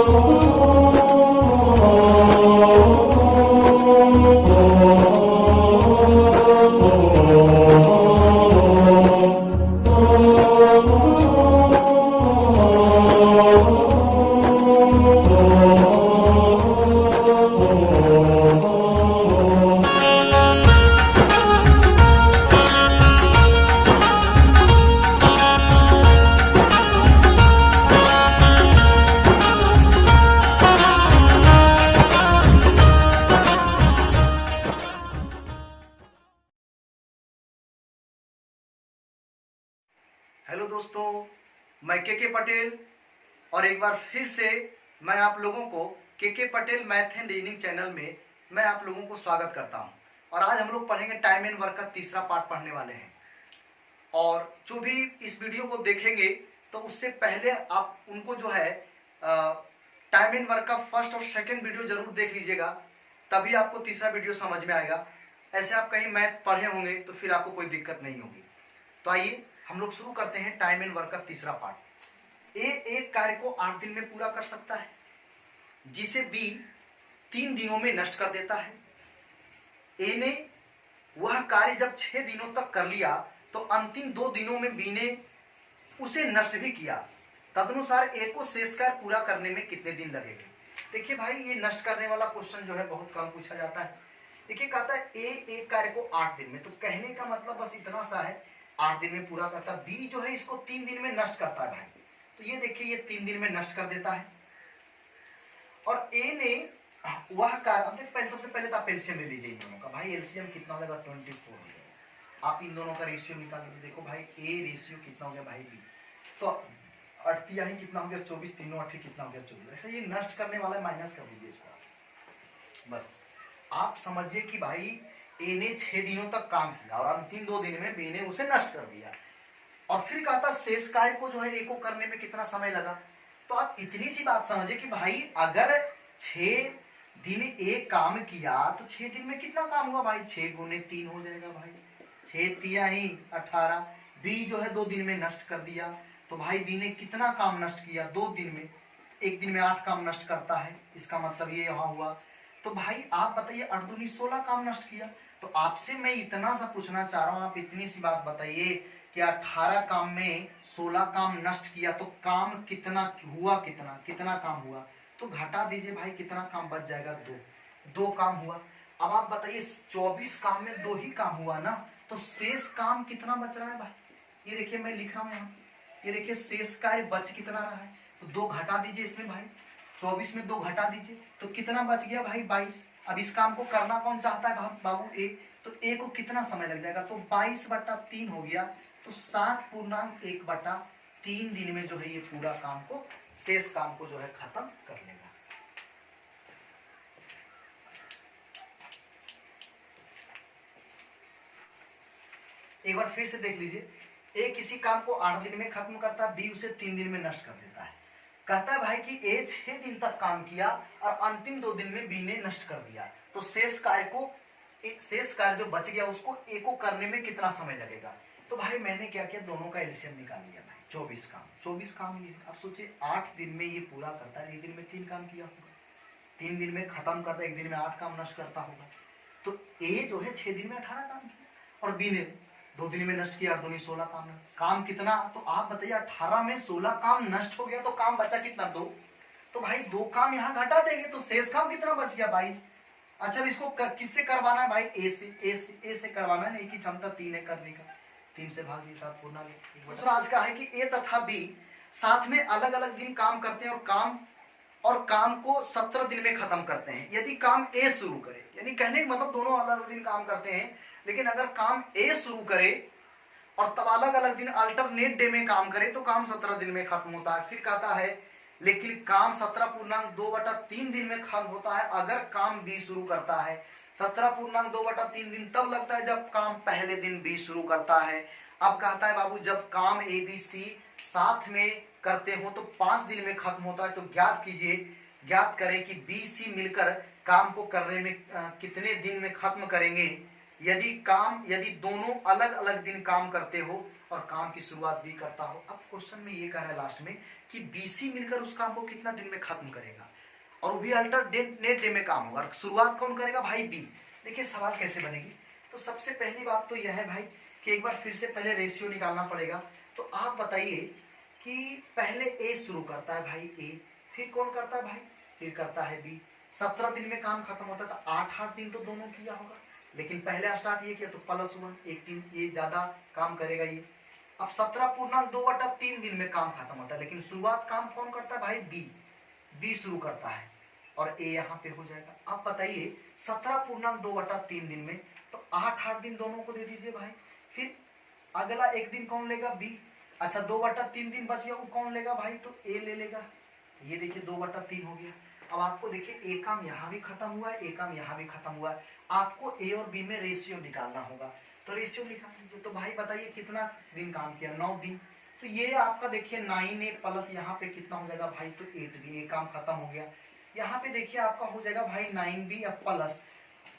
Hello दोस्तों, मैं के पटेल और एक बार फिर से मैं आप लोगों को के Patel math and reasoning channel में मैं आप लोगों को स्वागत करता हूं। और आज हम लोग पढ़ेंगे टाइम एंड वर्क का तीसरा पार्ट पढ़ने वाले हैं। और जो भी इस वीडियो को देखेंगे तो उससे पहले आप उनको जो है टाइम एंड वर्क का फर्स्ट और सेकेंड वीडियो जरूर देख लीजिएगा, तभी आपको तीसरा वीडियो समझ में आएगा। ऐसे आप कहीं मैथ पढ़े होंगे तो फिर आपको कोई दिक्कत नहीं होगी। तो आइए हम लोग शुरू करते हैं टाइम एंड वर्क का तीसरा पार्ट। ए एक कार्य को 8 दिन में पूरा कर सकता है, जिसे बी 3 दिनों में नष्ट कर देता है। ए ने वह कार्य जब 6 दिनों तक कर लिया तो अंतिम 2 दिनों में बी ने उसे नष्ट भी किया। तदनुसार ए को शेष कार्य पूरा करने में कितने दिन लगेंगे? देखिए भाई, ये नष्ट करने वाला क्वेश्चन जो है बहुत कम पूछा जाता है। देखिए कहता है ए एक कार्य को 8 दिन में, तो कहने का मतलब बस इतना सा है, 8 दिन में पूरा करता है। बी जो है इसको 3 दिन में नष्ट करता है भाई, तो ये देखिए ये 3 दिन में नष्ट कर देता है। और ए ने वह कार्य, अब देखिए सबसे पहले तो आप एलसीएम ले लीजिए इन दोनों का। भाई एलसीएम कितना हो जाएगा? 24 हो जाएगा। आप इन दोनों का रेशियो निकाल लीजिए। देखो भाई ए रेशियो कितना हो गया भाई बी, तो 8 ही कितना हो गया? 24, तीनों 8 कितना हो गया? 24। ऐसा ये नष्ट करने वाला माइनस कर दीजिए इसको। बस आप समझिए कि भाई ए ने 6 दिनों तक काम किया और अंतिम 2 दिन में बी ने उसे नष्ट कर दिया। और फिर कहा था शेष कार्य को जो है ए को करने में कितना समय लगा। तो आप इतनी सी बात समझिए कि भाई अगर 6 दिन ए काम किया तो 6 दिन में कितना काम हुआ भाई? 6 गुने 3 हो जाएगा भाई, 6 तिया ही 18। बी जो है 2 दिन में नष्ट कर दिया, तो भाई बी ने कितना काम नष्ट किया 2 दिन में? 1 दिन में 8 काम नष्ट करता है, इसका मतलब ये यहाँ हुआ। तो भाई आप बताइए 8 दूनी 16 काम नष्ट किया। तो आपसे मैं इतना सा पूछना चाह रहा हूं, आप इतनी सी बात बताइए कि 18 काम में 16 काम नष्ट किया, तो काम कितना हुआ? कितना काम हुआ? तो घटा दीजिए भाई, कितना काम बच जाएगा? 2 काम हुआ। अब आप बताइए 24 काम में 2 ही काम हुआ ना, तो शेष काम कितना बच रहा है भाई? ये देखिए मैं लिख रहा हूं यहाँ, ये देखिए शेष कार्य बच कितना रहा है, तो 2 घटा दीजिए इसमें भाई। 24 में 2 घटा दीजिए तो कितना बच गया भाई? 22। अब इस काम को करना कौन चाहता है बाबू? ए। तो ए को कितना समय लग जाएगा? तो 22/3 हो गया, तो 7/1/3 दिन में जो है ये पूरा काम को, शेष काम को जो है खत्म कर लेगा। एक बार फिर से देख लीजिए, ए किसी काम को 8 दिन में खत्म करता है, बी उसे 3 दिन में नष्ट कर देता है। कहता है भाई कि ए 6 दिन तक काम किया और अंतिम 2 दिन में बी ने नष्ट कर दिया, तो शेष कार्य जो बच गया उसको ए को करने में कितना समय लगेगा? तो भाई मैंने क्या किया, दोनों का एलसीएम निकाल लिया भाई। 24 काम ये। अब सोचिए 8 दिन में ये पूरा करता है, 1 दिन में 3 काम किया होगा, 3 दिन में खत्म करता है, 1 दिन में 8 काम नष्ट करता होगा। तो ए जो है 6 दिन में 18 काम किया और बी ने 2 दिन में नष्ट किया, 8 दूनी 16 काम कितना? तो आप बताइए 18 में 16 काम नष्ट हो गया, तो काम बचा कितना? 2। तो भाई 2 काम यहाँ घटा देंगे तो शेष काम कितना बच गया? 22। अच्छा इसको किससे करवाना है भाई? ए से करवाना है। ए की क्षमता 3 है करने का, 3 से भाग दिए 7 पूर्णा ले। दूसरा आज का है कि ए तथा बी साथ में अलग अलग दिन काम करते हैं और काम को 17 दिन में खत्म करते हैं। यदि काम ए शुरू करे, यानी कहने का मतलब दोनों अलग अलग दिन काम करते हैं, लेकिन अगर काम ए शुरू करे और तब अलग अलग दिन अल्टरनेट डे में काम करे तो काम 17 दिन में खत्म होता है। फिर कहता है लेकिन काम 17/2/3 दिन में खत्म होता है अगर काम बी शुरू करता है। 17/2/3 दिन तब लगता है जब काम पहले दिन बी शुरू करता है। अब कहता है बाबू जब काम ए बी सी साथ में करते हो तो 5 दिन में खत्म होता है। तो ज्ञात करें कि बी सी मिलकर काम को करने में कितने दिन में खत्म करेंगे। यदि दोनों अलग अलग दिन काम करते हो और काम की शुरुआत भी करता हो। अब क्वेश्चन में ये कह रहा है लास्ट में कि बीसी मिलकर उस काम को कितना दिन में खत्म करेगा, और वो भी अल्टरनेट डे में काम होगा। शुरुआत कौन करेगा भाई? बी। देखिए सवाल कैसे बनेगी। तो सबसे पहली बात तो यह है भाई कि एक बार फिर से पहले रेशियो निकालना पड़ेगा। तो आप बताइए कि पहले ए शुरू करता है भाई ए, फिर कौन करता है भाई? फिर करता है बी। 17 दिन में काम खत्म होता है, तो 8 दिन तो दोनों किया होगा, लेकिन पहले स्टार्ट ये किया तो +1 एक दिन ये ज्यादा काम करेगा ये। अब 17.2/3 दिन में काम खत्म होता है, लेकिन शुरुआत काम कौन करता है भाई? बी। बी शुरू करता है और ए यहाँ पे हो जाएगा। अब बताइए 17.2/3 दिन में, तो 8 दिन दोनों को दे दीजिए भाई। फिर अगला एक दिन कौन लेगा? बी। अच्छा 2/3 दिन बच गया, वो कौन लेगा भाई? तो ए ले लेगा। ये देखिए 2/3 हो गया। अब आपको देखिए ए काम यहाँ भी खत्म हुआ है, ए काम यहाँ भी खत्म हुआ है। आपको ए और बी में रेशियो निकालना होगा, तो रेशियो निकाल लीजिए। तो भाई बताइए कितना दिन काम किया? 9 दिन। तो ये आपका देखिए 9a प्लस यहाँ पे कितना हो जाएगा भाई? तो 8b। ये काम खत्म हो गया। यहाँ पे देखिए आपका हो जाएगा भाई 9b अब प्लस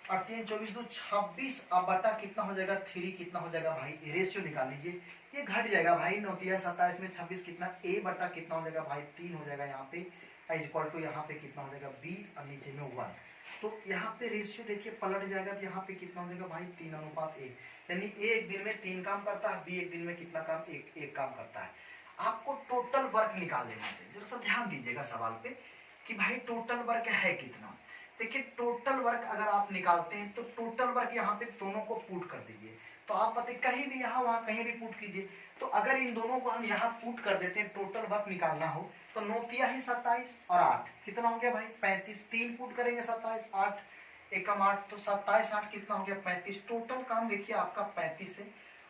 8 24 2 26 अब बटा कितना हो जाएगा? 3 कितना हो जाएगा भाई? रेशियो निकाल लीजिए। ये घट जाएगा भाई, 9 27 में 26 कितना? a बटा कितना हो जाएगा भाई? 3 हो जाएगा यहाँ पे। इक्वल टू यहाँ पे कितना हो जाएगा? b और नीचे में 1। तो यहाँ पे रेशियो देखिए पलट जाएगा, तो यहाँ पे कितना हो जाएगा भाई? 3:1। यानी ए एक दिन में 3 काम करता है, बी एक दिन में कितना काम? एक काम करता है। आपको टोटल वर्क निकाल लेना चाहिए। जरा सा ध्यान दीजिएगा सवाल पे कि भाई टोटल वर्क है कितना। देखिए टोटल वर्क अगर आप निकालते हैं तो टोटल वर्क यहाँ पे दोनों को पुट कर दीजिए। तो आप बताइए कहीं भी यहाँ वहां कहीं भी पुट कीजिए। तो अगर इन दोनों को हम यहाँ पुट कर देते हैं, टोटल वर्क निकालना हो, तो 9 तिया ही 27 और 8 कितना हो गया भाई? 35। 3 पुट करेंगे 27 8 एकम 8, तो 27 8 कितना हो गया? 35। टोटल काम देखिए आपका 35 है।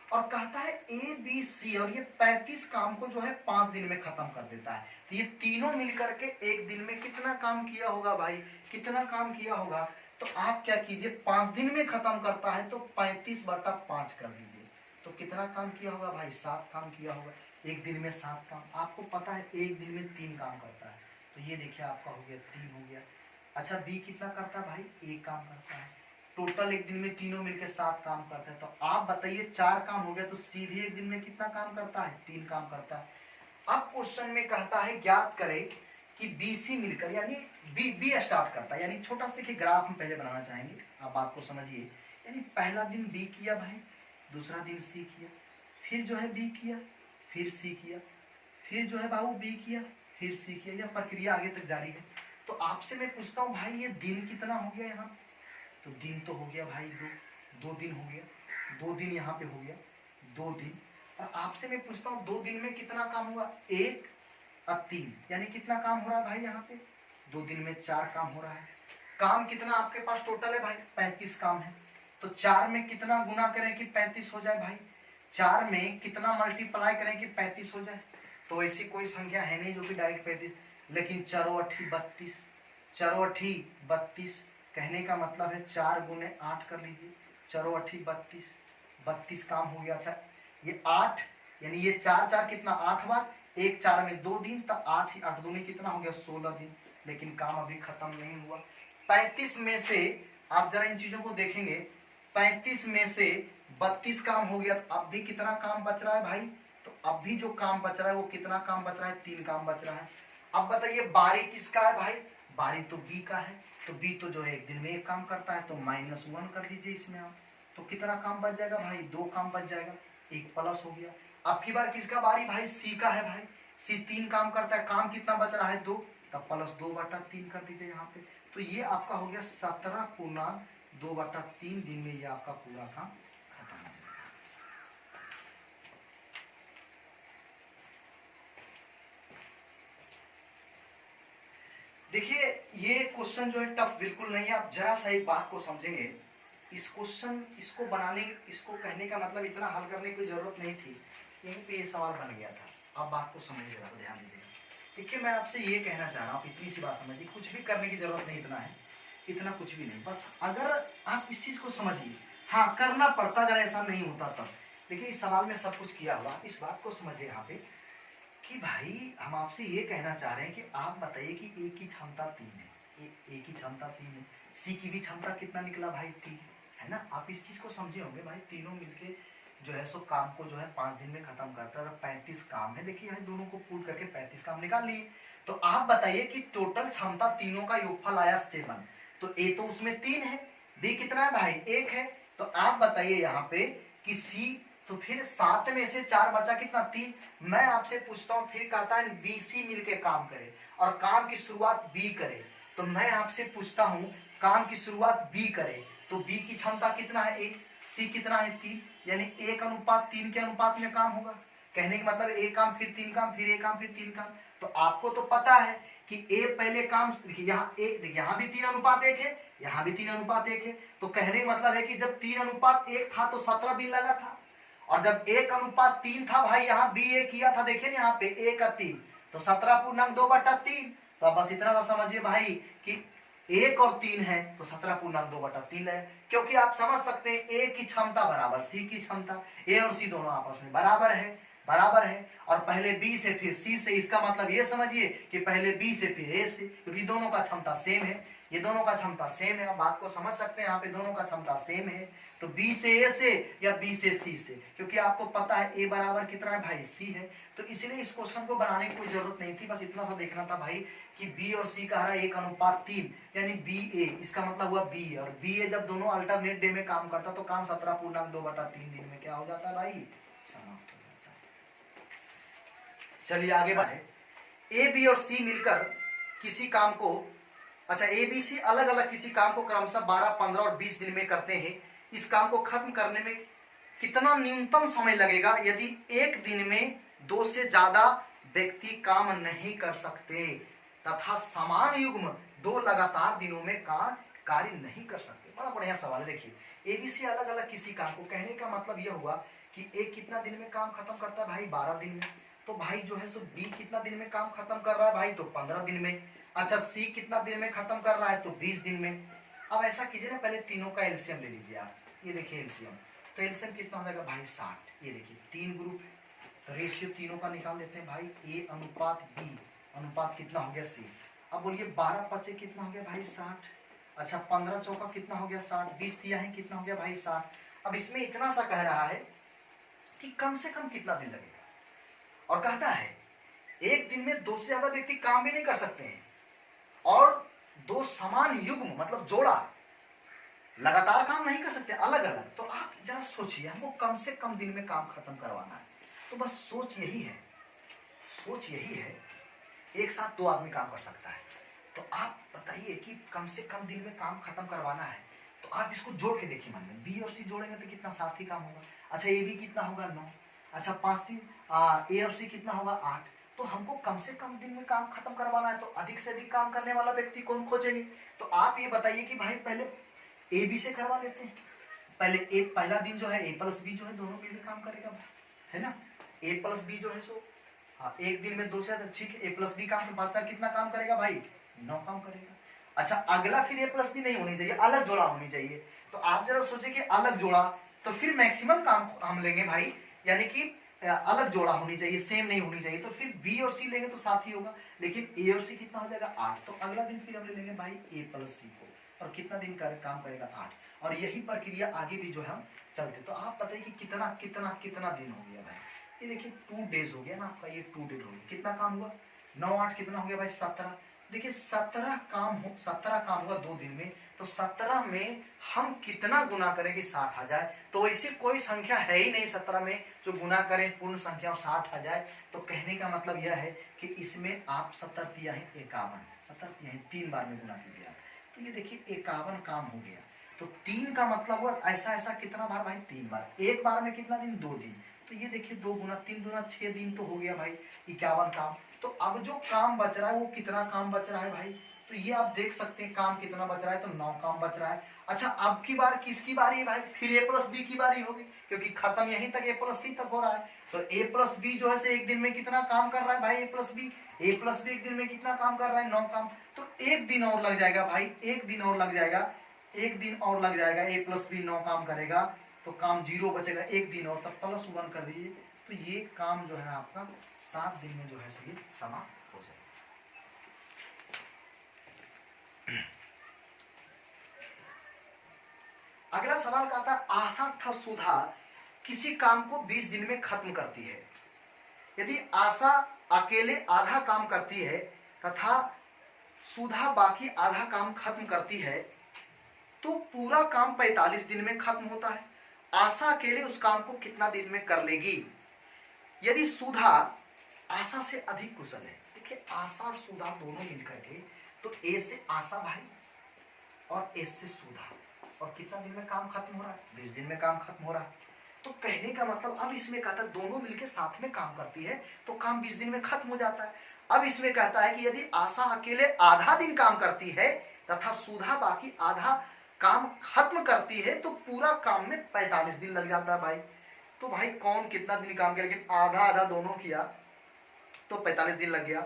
और कहता है ए बी सी, और ये 35 काम को जो है 5 दिन में खत्म कर देता है। तो ये तीनों मिलकर के एक दिन में कितना काम किया होगा भाई? कितना काम किया होगा? तो आप क्या कीजिए, 5 दिन में खत्म करता है तो 35/5 कर दीजिए। तो कितना काम किया होगा भाई? 7 काम किया होगा। एक दिन में 7 काम। आपको पता है एक दिन में 3 काम करता है, तो ये देखिए आपका हो गया 3 हो गया। अच्छा बी कितना करता है भाई? 1 काम करता है। टोटल एक दिन में तीनों मिलकर 7 काम करते हैं। तो आप बताइए 4 काम हो गया, तो सी भी एक दिन में कितना काम करता है? 3 काम करता है। अब क्वेश्चन में कहता है ज्ञात करें कि बीसी मिलकर, यानी बी स्टार्ट करता है, यानी छोटा सा देखिए ग्राफ हम पहले बनाना चाहेंगे, आप बात को समझिए। यानी पहला दिन बी किया भाई, दूसरा दिन सी किया, फिर जो है बी किया, फिर सी किया, फिर जो है बाबू बी किया, फिर सी किया। यह प्रक्रिया आगे तक जारी है। तो आपसे मैं पूछता हूँ भाई ये दिन कितना हो गया यहाँ? तो दिन तो हो गया भाई 2 दिन हो गया, 2 दिन यहाँ पे हो गया 2 दिन। और आपसे मैं पूछता हूँ 2 दिन में कितना काम हुआ? 1 और 3, यानी कितना काम हो रहा है भाई यहाँ पे? 2 दिन में 4 काम हो रहा है। काम कितना आपके पास टोटल है भाई? 35 काम है। तो 4 में कितना गुना करें कि 35 हो जाए भाई? 4 में कितना मल्टीप्लाई करें कि 35 हो जाए? तो ऐसी कोई संख्या है नहीं जो कि डायरेक्ट 35, लेकिन चरो अठी 32, चरो अठी 32 कहने का मतलब है 4 गुने 8 कर लीजिए, चरो अठी 32, 32 काम हो गया। अच्छा ये 8, यानी ये 4 4 कितना? 8 बार, 1 4 में 2 दिन, तो 8 ही 8 दूनी कितना हो गया? 16 दिन। लेकिन काम अभी खत्म नहीं हुआ। 35 में से आप जरा इन चीजों को देखेंगे, 35 में से 32 काम हो गया, तो अब भी कितना काम बच रहा है भाई? तो अब भी जो काम बच रहा है वो कितना काम बच रहा है? 3 काम बच रहा है। अब बताइए बारी किसका है भाई? बारी तो बी का है। तो बी तो जो है एक दिन में 1 काम करता है, तो -1 कर दीजिए इसमें आप। तो कितना काम बच जाएगा भाई? 2 काम बच जाएगा, 1 प्लस हो गया। अब की बार किसका बारी भाई? सी का है भाई। सी 3 काम करता है, काम कितना बच रहा है? 2, तब +2/3 कर दीजिए यहाँ पे। तो ये आपका हो गया 17/2/3 दिन में ये आपका पूरा काम खत्म हो जाएगा। देखिए ये क्वेश्चन जो है टफ बिल्कुल नहीं है। आप जरा सा एक बात को समझेंगे, इस क्वेश्चन इसको बनाने, इसको कहने का मतलब इतना हल करने की जरूरत नहीं थी, यहीं पे ये सवाल बन गया था। आप बात को समझिए, जरा ध्यान दीजिएगा। देखिए मैं आपसे ये कहना चाह रहा हूँ, इतनी सी बात समझिए, कुछ भी करने की जरूरत नहीं, इतना है, इतना कुछ भी नहीं, बस अगर आप इस चीज को समझिए। हाँ करना पड़ता अगर ऐसा नहीं होता तब। देखिए इस सवाल में सब कुछ किया हुआ, इस बात को समझिए यहाँ पे कि भाई हम आपसे ये कहना चाह रहे हैं कि आप बताइए कि ए की क्षमता 3 है, ए की क्षमता 3 है, सी की भी क्षमता कितना निकला भाई? 3 है ना। आप इस चीज को समझे होंगे भाई, तीनों मिलके जो है सो काम को जो है 5 दिन में खत्म करता है और 35 काम है। देखिए यहाँ दोनों को पूल करके 35 काम निकाल लिए। तो आप बताइए कि टोटल क्षमता तीनों का योगफल आया 7। तो ए तो उसमें 3 है, बी कितना है भाई 1 है। तो आप बताइए यहाँ पे कि सी, तो फिर 7 में से 4 बचा कितना 3। मैं आपसे पूछता हूँ, फिर कहता है बी सी मिलके काम करे और काम की शुरुआत बी करे। तो मैं आपसे पूछता हूँ काम की शुरुआत बी करे, तो बी की क्षमता कितना है 1, सी कितना है 3, यानी 1:3 के अनुपात में काम होगा। कहने का मतलब एक काम फिर 3 काम फिर एक काम फिर 3 काम। तो आपको तो पता है कि ए पहले काम, देखिए यहाँ भी 3:1 है, यहाँ भी 3:1 है। तो कहने का मतलब है कि जब 3:1 था तो 17 दिन लगा था, और जब 1:3 था भाई यहाँ बी ए किया था, देखिए ना यहाँ पे 1:3, तो 17:2/3। तो अब बस इतना सा समझिए भाई कि 1 और 3 है तो 17:2/3 है, क्योंकि आप समझ सकते हैं ए की क्षमता बराबर सी की क्षमता, ए और सी दोनों आपस में बराबर है, बराबर है। और पहले बी से फिर सी से, इसका मतलब ये समझिए कि पहले बी से फिर ए से, क्योंकि दोनों का क्षमता सेम है, ये दोनों का क्षमता सेम है। आप बात को समझ सकते हैं, यहाँ पे दोनों का क्षमता सेम है। तो बी से ए से या बी से सी से, क्योंकि आपको पता है ए बराबर कितना है भाई सी है। तो इसलिए इस क्वेश्चन को बनाने की कोई जरूरत नहीं थी, बस इतना सा देखना था भाई कि बी और सी का है 1:3, यानी बी ए, इसका मतलब हुआ बी ए। और बी ए जब दोनों अल्टरनेट डे में काम करता तो काम 17:2/3 दिन में क्या हो जाता है भाई, समाप्त हो जाता है। चलिए आगे बढ़े। ए बी और सी मिलकर किसी काम को, अच्छा ए बी सी अलग अलग किसी काम को क्रमशः 12, 15 और 20 दिन में करते हैं। इस काम को खत्म करने में कितना न्यूनतम समय लगेगा यदि एक दिन में 2 से ज्यादा व्यक्ति काम नहीं कर सकते तथा समान युग्म 2 लगातार दिनों में कार्य नहीं कर सकते। बड़ा बढ़िया सवाल है। देखिए एबीसी अलग अलग किसी काम को, कहने का मतलब यह हुआ कि ए कितना दिन में काम खत्म करता है भाई 12 दिन में। तो भाई जो है सो बी कितना दिन में काम खत्म कर रहा है भाई, तो 15 दिन में। अच्छा सी कितना दिन में खत्म कर रहा है, तो 20 दिन में। अब ऐसा कीजिए ना, पहले तीनों का एलसीएम ले लीजिए आप। ये देखिए एलसीएम, तो एलसीएम कितना हो जाएगा भाई 60। ये देखिए 3 ग्रुप, तो रेशियो तीनों का निकाल लेते हैं भाई, ए अनुपात बी अनुपात कितना हो गया सी। अब बोलिए 12 पचे कितना हो गया भाई 60। अच्छा 15 चौका कितना हो गया 60, 20 दिया है कितना हो गया भाई 60। अब इसमें इतना सा कह रहा है कि कम से कम कितना दिन लगेगा, और कहता है एक दिन में 2 से ज्यादा व्यक्ति काम भी नहीं कर सकते हैं, और 2 समान युग्म मतलब जोड़ा लगातार काम नहीं कर सकते, अलग अलग। तो आप जरा सोचिए, हमको कम से कम दिन में काम खत्म करवाना है, तो बस सोच यही है, सोच यही है, एक साथ 2 आदमी काम कर सकता है। तो आप बताइए कि कम से कम दिन में काम खत्म करवाना है, तो आप इसको जोड़ के देखिए मन में, बी और सी जोड़ेंगे तो कितना 7 ही काम होगा। अच्छा ए बी कितना होगा 9, अच्छा 5 3 ए और सी कितना होगा 8। तो हमको कम से कम दिन में काम खत्म करवाना है, तो अधिक से अधिक काम करने वाला व्यक्ति कौन खोजेंगे। तो आप ये बताइए कि भाई पहले ए बी से करवा लेते हैं। पहले ए पहला दिन जो है ए प्लस बी जो है दोनों मिलकर काम करेगा, है ना। ए प्लस बी जो है सो हाँ एक दिन में 2 से, ठीक है, ए प्लस बी काम, तो बादशाह कितना काम करेगा भाई 9 काम करेगा। अच्छा अगला फिर ए प्लस बी नहीं होनी चाहिए, अलग जोड़ा होनी चाहिए। तो आप जरा सोचिए कि अलग जोड़ा, तो फिर मैक्सिमम काम हम लेंगे भाई, यानी कि अलग जोड़ा होनी चाहिए, सेम नहीं होनी चाहिए। तो फिर बी और सी लेंगे तो 7 ही होगा, लेकिन ए और सी कितना हो जाएगा 8। तो अगला दिन फिर हम ले लेंगे भाई ए प्लस सी को, और कितना दिन काम करेगा 8। और यही प्रक्रिया आगे भी जो है हम चलते। तो आप बताइए कि कितना कितना कितना दिन हो गया भाई, ये देखिए 2 डेज हो गया ना आपका, ये 2 डेज हो गया। कितना काम हुआ 9 8 कितना हो गया भाई 17। देखिए 17 काम हुआ 2 दिन में, तो 17 में हम कितना गुना करें कि 60 आ जाए। तो ऐसी कोई संख्या है ही नहीं 17 में जो गुना करें पूर्ण संख्या और 60 आ जाए। तो कहने का मतलब यह है कि इसमें आप 70 दिया है 51, 70 दिया है 3 बार में गुना कीजिए आप। तो ये देखिए 51 काम हो गया। तो 3 का मतलब हुआ ऐसा ऐसा कितना बार भाई 3 बार, एक बार में कितना दिन 2 दिन। तो ये देखिए 2 गुना 3 गुना 6 दिन तो हो गया भाई 51 काम। तो अब जो काम बच रहा है वो कितना काम बच रहा है भाई, तो ये आप देख सकते हैं काम कितना बच रहा है, तो 9 काम बच रहा है। अच्छा अब की बार किसकी बारी है भाई, फिर ए प्लस बी की बारी होगी, क्योंकि खत्म यहीं तक ए प्लस सी तक हो रहा है। तो ए प्लस बी जो है एक दिन में कितना काम कर रहा है भाई, ए प्लस बी एक दिन में कितना काम कर रहा है 9 काम। तो एक दिन और लग जाएगा भाई, एक दिन और लग जाएगा, एक दिन और लग जाएगा, ए प्लस बी 9 काम करेगा तो काम 0 बचेगा, एक दिन और, तब +1 कर दीजिए। तो ये काम जो है आपका 7 दिन में जो है सही समाप्त हो जाएगा। अगला सवाल कहता है आशा था सुधा किसी काम को 20 दिन में खत्म करती है, यदि आशा अकेले आधा काम करती है तथा सुधा बाकी आधा काम खत्म करती है, तो पूरा काम 45 दिन में खत्म होता है। आशा अकेले उस काम को कितना दिन में कर लेगी? यदि सुधा आशा से अधिक कुशल है, देखिए आशा और सुधा दोनों मिलकर के, तो ए से आशा भाई और ए से सुधा, और कितना दिन में काम खत्म हो रहा है? 20 दिन में काम खत्म हो रहा है। तो कहने का मतलब अब इसमें कहता है दोनों मिलकर साथ में काम करती है तो काम 20 दिन में खत्म हो जाता है। अब इसमें कहता है कि यदि आशा अकेले आधा दिन काम करती है तथा सुधा बाकी आधा काम खत्म करती है, तो पूरा काम में 45 दिन लग जाता है भाई। तो भाई कौन कितना दिन काम किया, लेकिन आधा आधा दोनों किया तो 45 दिन लग गया।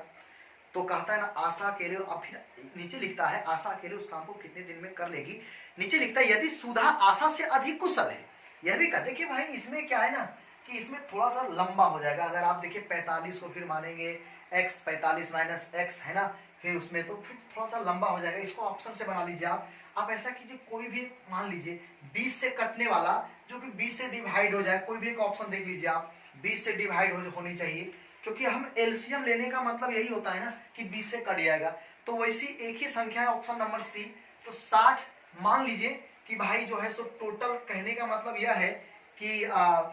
तो कहता है ना आशा अकेले, अब फिर नीचे लिखता है आशा अकेले उस काम को कितने दिन में कर लेगी। नीचे लिखता है यदि सुधा आशा से अधिक कुशल है। यह भी कहते कि भाई इसमें क्या है ना कि इसमें थोड़ा सा लंबा हो जाएगा। अगर आप देखिए 45 को फिर मानेंगे x 45 माइनस x है ना, फिर उसमें तो फिर थोड़ा सा लंबा हो जाएगा। इसको ऑप्शन से बना लीजिए आप ऐसा कीजिए, कोई भी मान लीजिए 20 से कटने वाला जो कि 20 से डिवाइड हो जाए, कोई भी एक ऑप्शन देख लीजिए आप, 20 से डिवाइड होनी चाहिए, क्योंकि हम एलसीएम लेने का मतलब यही होता है ना कि 20 से कट जाएगा। तो वैसी एक ही संख्या है ऑप्शन नंबर सी, तो 60 मान लीजिए कि भाई जो है सो टोटल, कहने का मतलब यह है कि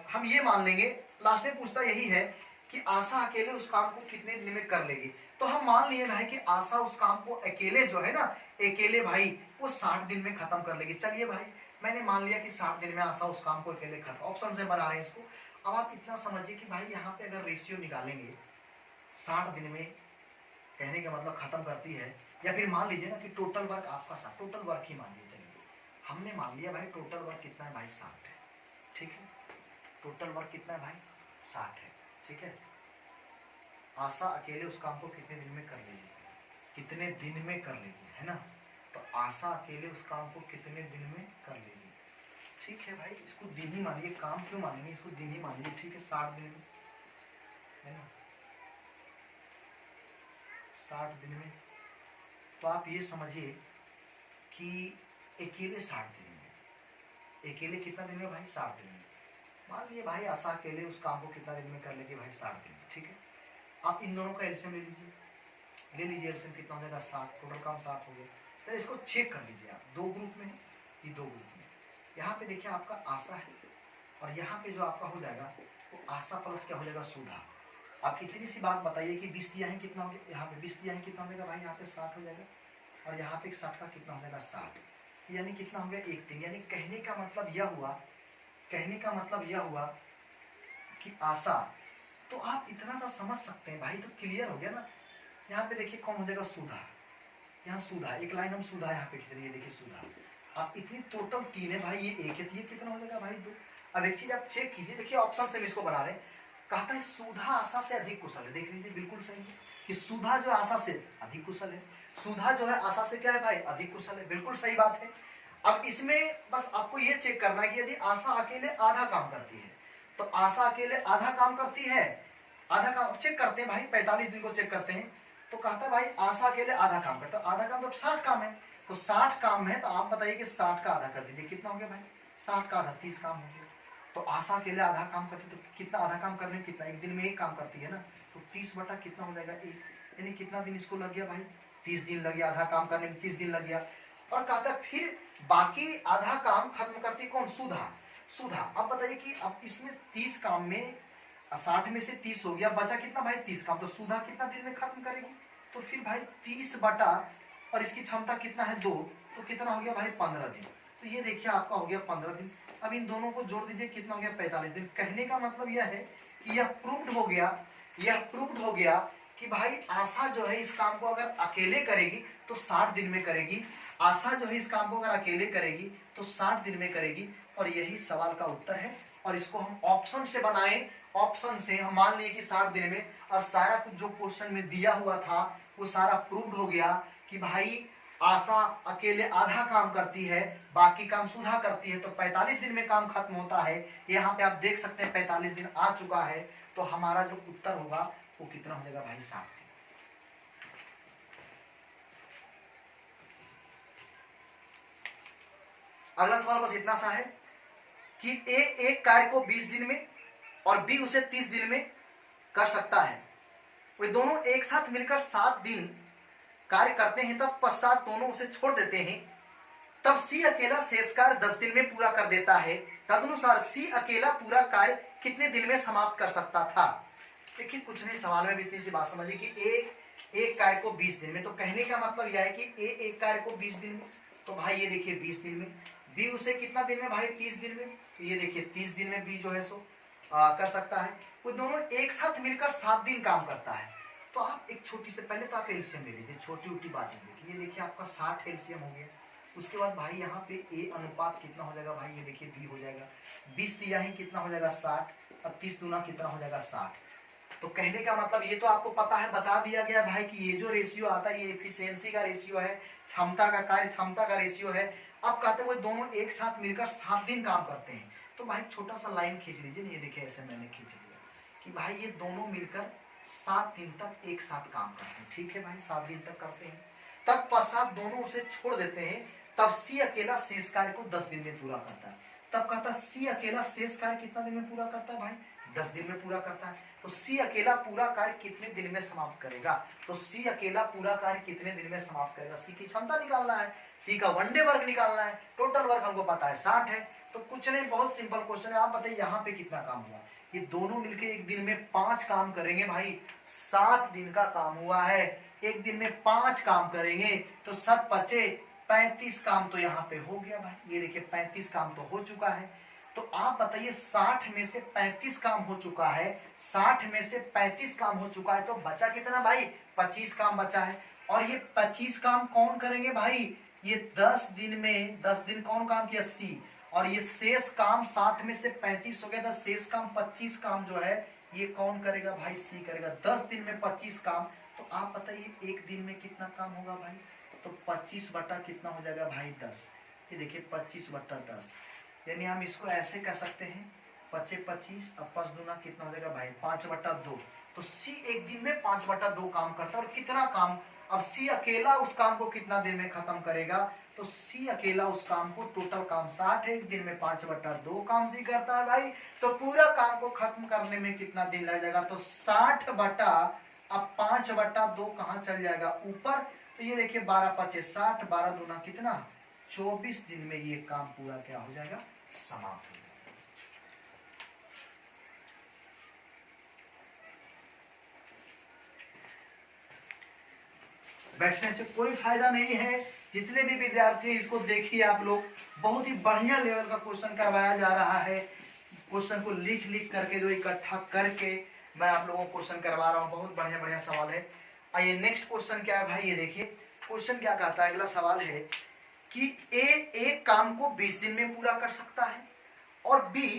हम ये मान लेंगे, लास्ट में पूछता यही है कि आशा अकेले उस काम को कितने दिन में कर लेगी। तो हम मान लिए भाई कि आशा उस काम को अकेले जो है ना, अकेले भाई वो 60 दिन में खत्म कर लेगी। चलिए भाई मैंने मान लिया कि 60 दिन में आशा उस काम को अकेले खत्म, ऑप्शन से बना रहे हैं इसको। अब आप इतना समझिए कि भाई यहाँ पे अगर रेशियो निकालेंगे 60 दिन में, कहने का मतलब खत्म करती है, या फिर मान लीजिए ना कि टोटल वर्क आपका 60, टोटल वर्क ही मान लीजिए। चलिए हमने मान लिया भाई टोटल वर्क कितना है भाई 60 है, ठीक है। टोटल वर्क कितना है भाई 60 है, ठीक है। आशा अकेले उस काम को कितने दिन में कर लेगी, कितने दिन में कर लेगी, है ना। तो आशा अकेले उस काम को कितने दिन में कर लेगी, ठीक है भाई। इसको दिन ही मानिए, काम क्यों मानेंगे, इसको दिन ही मानिए, ठीक है। 60 दिन में, है ना, 60 दिन में। तो आप ये समझिए कि अकेले 60 दिन में, अकेले कितना दिन में भाई 60 दिन में। मान लीजिए भाई आशा अकेले उस काम को कितना दिन में कर लेगी भाई 60 दिन में, ठीक है। आप इन दोनों का एलसीएम ले लीजिए, एलसीएम कितना हो जाएगा 60, टोटल काम 60 हो गया। तो इसको चेक कर लीजिए आप, दो ग्रुप में है, ये दो ग्रुप में। यहाँ पे देखिए आपका आशा है, और यहाँ पे जो आपका हो जाएगा वो आशा प्लस क्या हो जाएगा सुधा। आप इतनी सी बात बताइए कि 20 दिया है कितना हो गया, यहाँ पे 20 दिया है कितना हो जाएगा भाई, यहाँ पे 60 हो जाएगा, और यहाँ पे 60 का कितना हो जाएगा 60, यानी कितना हो गया 1 दिन। यानी कहने का मतलब यह हुआ, कहने का मतलब यह हुआ कि आशा, तो आप इतना सा समझ सकते हैं भाई, तो क्लियर हो गया ना। यहाँ पे देखिए कौन हो जाएगा सुधा, यहाँ सुधा, एक लाइन हम सुधा यहाँ पे खींच रही है, देखिए सुधा। आप इतनी टोटल 3 है भाई, ये 1 है, तो ये कितना हो जाएगा भाई 2। अब एक चीज आप चेक कीजिए, देखिए ऑप्शन से इसको बना रहे हैं, कहता है सुधा आशा से अधिक कुशल है। देख लीजिए बिल्कुल सही है कि सुधा जो आशा से अधिक कुशल है, सुधा जो है आशा से क्या है भाई अधिक कुशल है, बिल्कुल सही बात है। अब इसमें बस आपको ये चेक करना है कि यदि आशा अकेले आधा काम करती है, तो आशा अकेले आधा काम करती है, आधा काम चेक करते हैं भाई, 45 दिन को चेक करते हैं। तो कहता है भाई आशा अकेले आधा काम करता है, आधा काम तो 60 काम है, तो 60 काम है, तो आप बताइए कि 60 का आधा कर दीजिए, कितना हो गया भाई 60 का आधा 30 काम हो गया। तो आशा अकेले आधा काम करती, तो कितना आधा काम करने कितना, एक दिन में एक काम करती है ना, तो 30 बटा कितना हो जाएगा 1, यानी कितना दिन इसको लग गया भाई 30 दिन लग गया, आधा काम करने में 30 दिन लग गया। और कहता है फिर बाकी आधा काम खत्म करती कौन, सुधा। सुधा अब बताइए कि अब इसमें 30 काम में 60 में से 30 हो गया, बचा कितना भाई 30 काम, तो सुधा कितना दिन में खत्म करेगी, तो फिर भाई 30 बटा, और इसकी क्षमता कितना है 2, तो कितना हो गया भाई 15 दिन। तो ये देखिए आपका हो गया 15 दिन। अब इन दोनों को जोड़ दीजिए, कितना हो गया 45 दिन। कहने का मतलब यह है कि यह प्रूव्ड हो गया, यह प्रूव्ड हो गया कि भाई आशा जो है इस काम को अगर अकेले करेगी तो 60 दिन में करेगी, आशा जो है इस काम को अगर अकेले करेगी तो 60 दिन में करेगी। और यही सवाल का उत्तर है, और इसको हम ऑप्शन से बनाए, ऑप्शन से हम मान लिए कि 60 दिन में, और सारा कुछ जो क्वेश्चन में दिया हुआ था वो सारा प्रूव्ड हो गया कि भाई आशा अकेले आधा काम करती है, बाकी काम सुधा करती है, तो 45 दिन में काम खत्म होता है। यहाँ पे आप देख सकते हैं 45 दिन आ चुका है, तो हमारा जो उत्तर होगा वो कितना हो जाएगा भाई 60 दिन। अगला सवाल बस इतना सा है कि ए एक कार्य को 20 दिन में और बी उसे 30 दिन में कर सकता है। वे दोनों एक साथ मिलकर 7 दिन कार्य करते हैं, तत्पश्चात दोनों उसे छोड़ देते हैं, तब सी अकेला शेष कार्य 10 दिन में पूरा कर देता है। तदनुसार सी अकेला पूरा कार्य कितने दिन में समाप्त कर सकता था। देखिए कुछ नहीं, सवाल में भी इतनी सी बात समझिए कि एक कार्य को 20 दिन में, तो कहने का मतलब यह है कि ए एक कार्य को 20 दिन में, तो भाई ये देखिए 20 दिन में, बी उसे कितना दिन में भाई 30 दिन में, तो ये देखिए 30 दिन में बी जो है सो कर सकता है। वो दोनों एक साथ मिलकर 7 दिन काम करता है। तो आप एक छोटी से पहले तो आप एलसीएम ले लीजिए, छोटी उठी बात है। देखिए ये देखिए आपका 60 एलसीएम हो गया। उसके बाद भाई यहाँ पे ए अनुपात कितना हो जाएगा भाई, ये देखिए बी हो जाएगा, 20 दिया ही कितना हो जाएगा 60, अब 30 दूना कितना हो जाएगा 60। तो कहने का मतलब ये तो आपको पता है, बता दिया गया भाई कि ये जो रेशियो आता है ये एफिशिएंसी का रेशियो है, क्षमता का कार्य क्षमता का रेशियो है। अब कहते हुए दोनों एक साथ मिलकर 7 दिन काम करते हैं। तो भाई छोटा सा लाइन खींच लीजिए, ये देखिए ऐसे मैंने खींच लिया कि भाई ये दोनों मिलकर 7 दिन तक एक साथ काम करते हैं। ठीक है भाई, 7 दिन तक करते हैं, तत्पश्चात दोनों उसे छोड़ देते हैं, तब सी अकेला शेष कार्य को 10 दिन में पूरा करता है। तब कहता है सी अकेला शेष कार्य कितना दिन में पूरा करता है भाई, 10 दिन में पूरा करता है। तो सी अकेला पूरा कार्य कितने दिन में समाप्त करेगा, तो सी अकेला पूरा कार्य कितने दिन में समाप्त करेगा। सी की क्षमता निकालना है, सी का वनडे वर्क निकालना है, टोटल वर्क हमको पता है 60 है। तो कुछ नहीं, बहुत सिंपल क्वेश्चन है। आप बताइए यहाँ पे कितना काम हुआ, ये दोनों मिलके एक दिन में 5 काम करेंगे भाई, 7 दिन का काम हुआ है, एक दिन में 5 काम करेंगे तो 7 पचे 35 काम तो यहाँ पे हो गया भाई। ये देखिए 35 काम तो हो चुका है। तो आप बताइए 60 में से 35 काम हो चुका है, 60 में से 35 काम हो चुका है, तो बचा कितना भाई, 25 काम बचा है। और ये 25 काम कौन करेंगे भाई, ये 10 दिन में 10 दिन कौन काम किया, सी। और ये शेष काम 60 में से 35 हो गया, तो शेष काम 25 काम जो है ये कौन करेगा भाई, सी करेगा। 10 दिन में 25 काम, तो आप बताइए एक दिन में कितना काम होगा भाई, तो 25 बटा कितना हो जाएगा भाई 10। ये देखिए 25 बटा 10, यानी हम इसको ऐसे कह सकते हैं 25 25, अब 5 दूना कितना हो जाएगा भाई 5 बटा 2। तो सी एक दिन में 5 बटा 2 काम करता है। और कितना काम, अब सी अकेला उस काम को कितना दिन में खत्म करेगा, तो सी अकेला उस काम को, टोटल काम 60 है, एक दिन में 5 बटा 2 काम सी करता है भाई। तो पूरा काम को खत्म करने में कितना दिन लग जाएगा, तो 60 बटा, अब 5 बटा 2 कहाँ चल जाएगा ऊपर, तो ये देखिए 12 पचे 60, 12 दूना कितना 24 दिन में ये काम पूरा क्या हो जाएगा, समाप्त हो जाएगा। बैठने से कोई फायदा नहीं है। जितने भी विद्यार्थी इसको देखिए आप लोग, बहुत ही बढ़िया लेवल का क्वेश्चन करवाया जा रहा है। क्वेश्चन को लिख लिख करके जो इकट्ठा करके मैं आप लोगों को क्वेश्चन करवा रहा हूँ, बहुत बढ़िया बढ़िया सवाल है। आइए नेक्स्ट क्वेश्चन क्या है भाई, ये देखिए क्वेश्चन क्या कहता है। अगला सवाल है कि ए एक काम को 20 दिन में पूरा कर सकता है और बी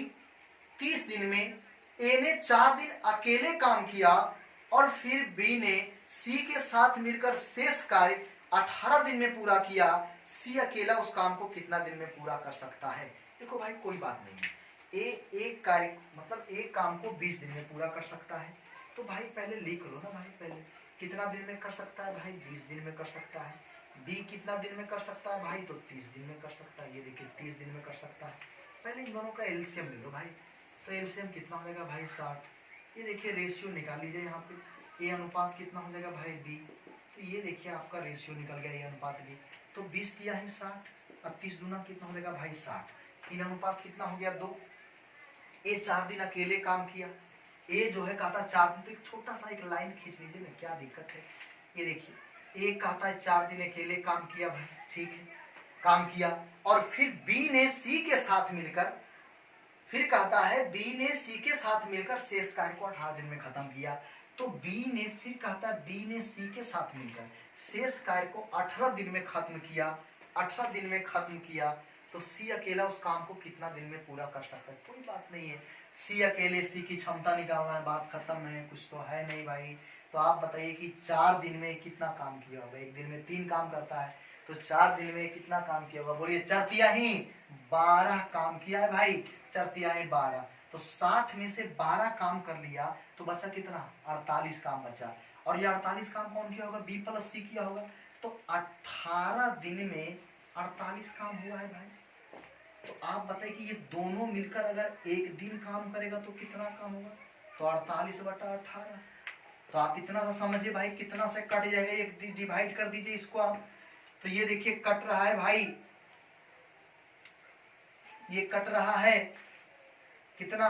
30 दिन में। ए ने 4 दिन अकेले काम किया और फिर बी ने सी के साथ मिलकर शेष कार्य 18 दिन में पूरा किया। सी अकेला उस काम को कितना दिन में पूरा कर सकता है। देखो भाई कोई बात नहीं है, ए एक कार्य मतलब एक काम को 20 दिन में पूरा कर सकता है, तो भाई पहले लिख लो ना भाई, पहले कितना दिन में कर सकता है भाई, 20 दिन में कर सकता है। बी कितना दिन में कर सकता है भाई, तो 30 दिन में कर सकता है। ये देखिए 30 दिन में कर सकता है। पहले इन दोनों का एलसीएम ले लो भाई, तो एलसीएम कितना हो जाएगा भाई 60। ये देखिए रेशियो निकाल लीजिए, यहाँ पे ए अनुपात कितना हो जाएगा भाई बी, तो ये देखिए आपका रेशियो निकल गया ए अनुपात बी। तो 20 दिया है 60, अब 30 दूना कितना हो जाएगा भाई 60, 3 अनुपात कितना हो गया 2। ए 4 दिन अकेले काम किया, ए जो है कहता 4 दिन, तो एक छोटा सा एक लाइन खींच लीजिए ना, क्या दिक्कत है। ये देखिए ए कहता है 4 दिन अकेले काम किया भाई, ठीक है काम किया। और फिर बी ने सी के साथ मिलकर, फिर कहता है बी ने सी के साथ मिलकर शेष कार्य को 18 दिन में खत्म किया। तो बी ने, फिर कहता है बी ने सी के साथ मिलकर शेष कार्य को 18 दिन में खत्म किया, 18 दिन में खत्म किया। तो सी अकेला उस काम को कितना दिन में पूरा कर सकता है। कोई बात नहीं है, सी अकेले, सी की क्षमता निकालना है, बात खत्म है, कुछ तो है नहीं भाई। तो आप बताइए कि 4 दिन में कितना काम किया होगा। एक दिन में 3 काम करता है, तो 4 दिन में कितना काम किया होगा, बोलिए। 4 तिहाई 12 काम किया है भाई, 4 तिहाई 12। तो 60 में से 12 काम कर लिया, तो बचा कितना, 48 काम बचा। और ये 48 काम कौन किया होगा, बी प्लस सी किया होगा। तो 18 दिन में 48 काम हुआ है भाई। तो आप बताइए कि ये दोनों मिलकर अगर एक दिन काम करेगा तो कितना काम होगा? तो 48/18। तो आप इतना सा समझिए भाई, कितना से कट जाएगा, एक डिवाइड कर दीजिए इसको आप। तो ये देखिए कट रहा है भाई, ये कट रहा है कितना,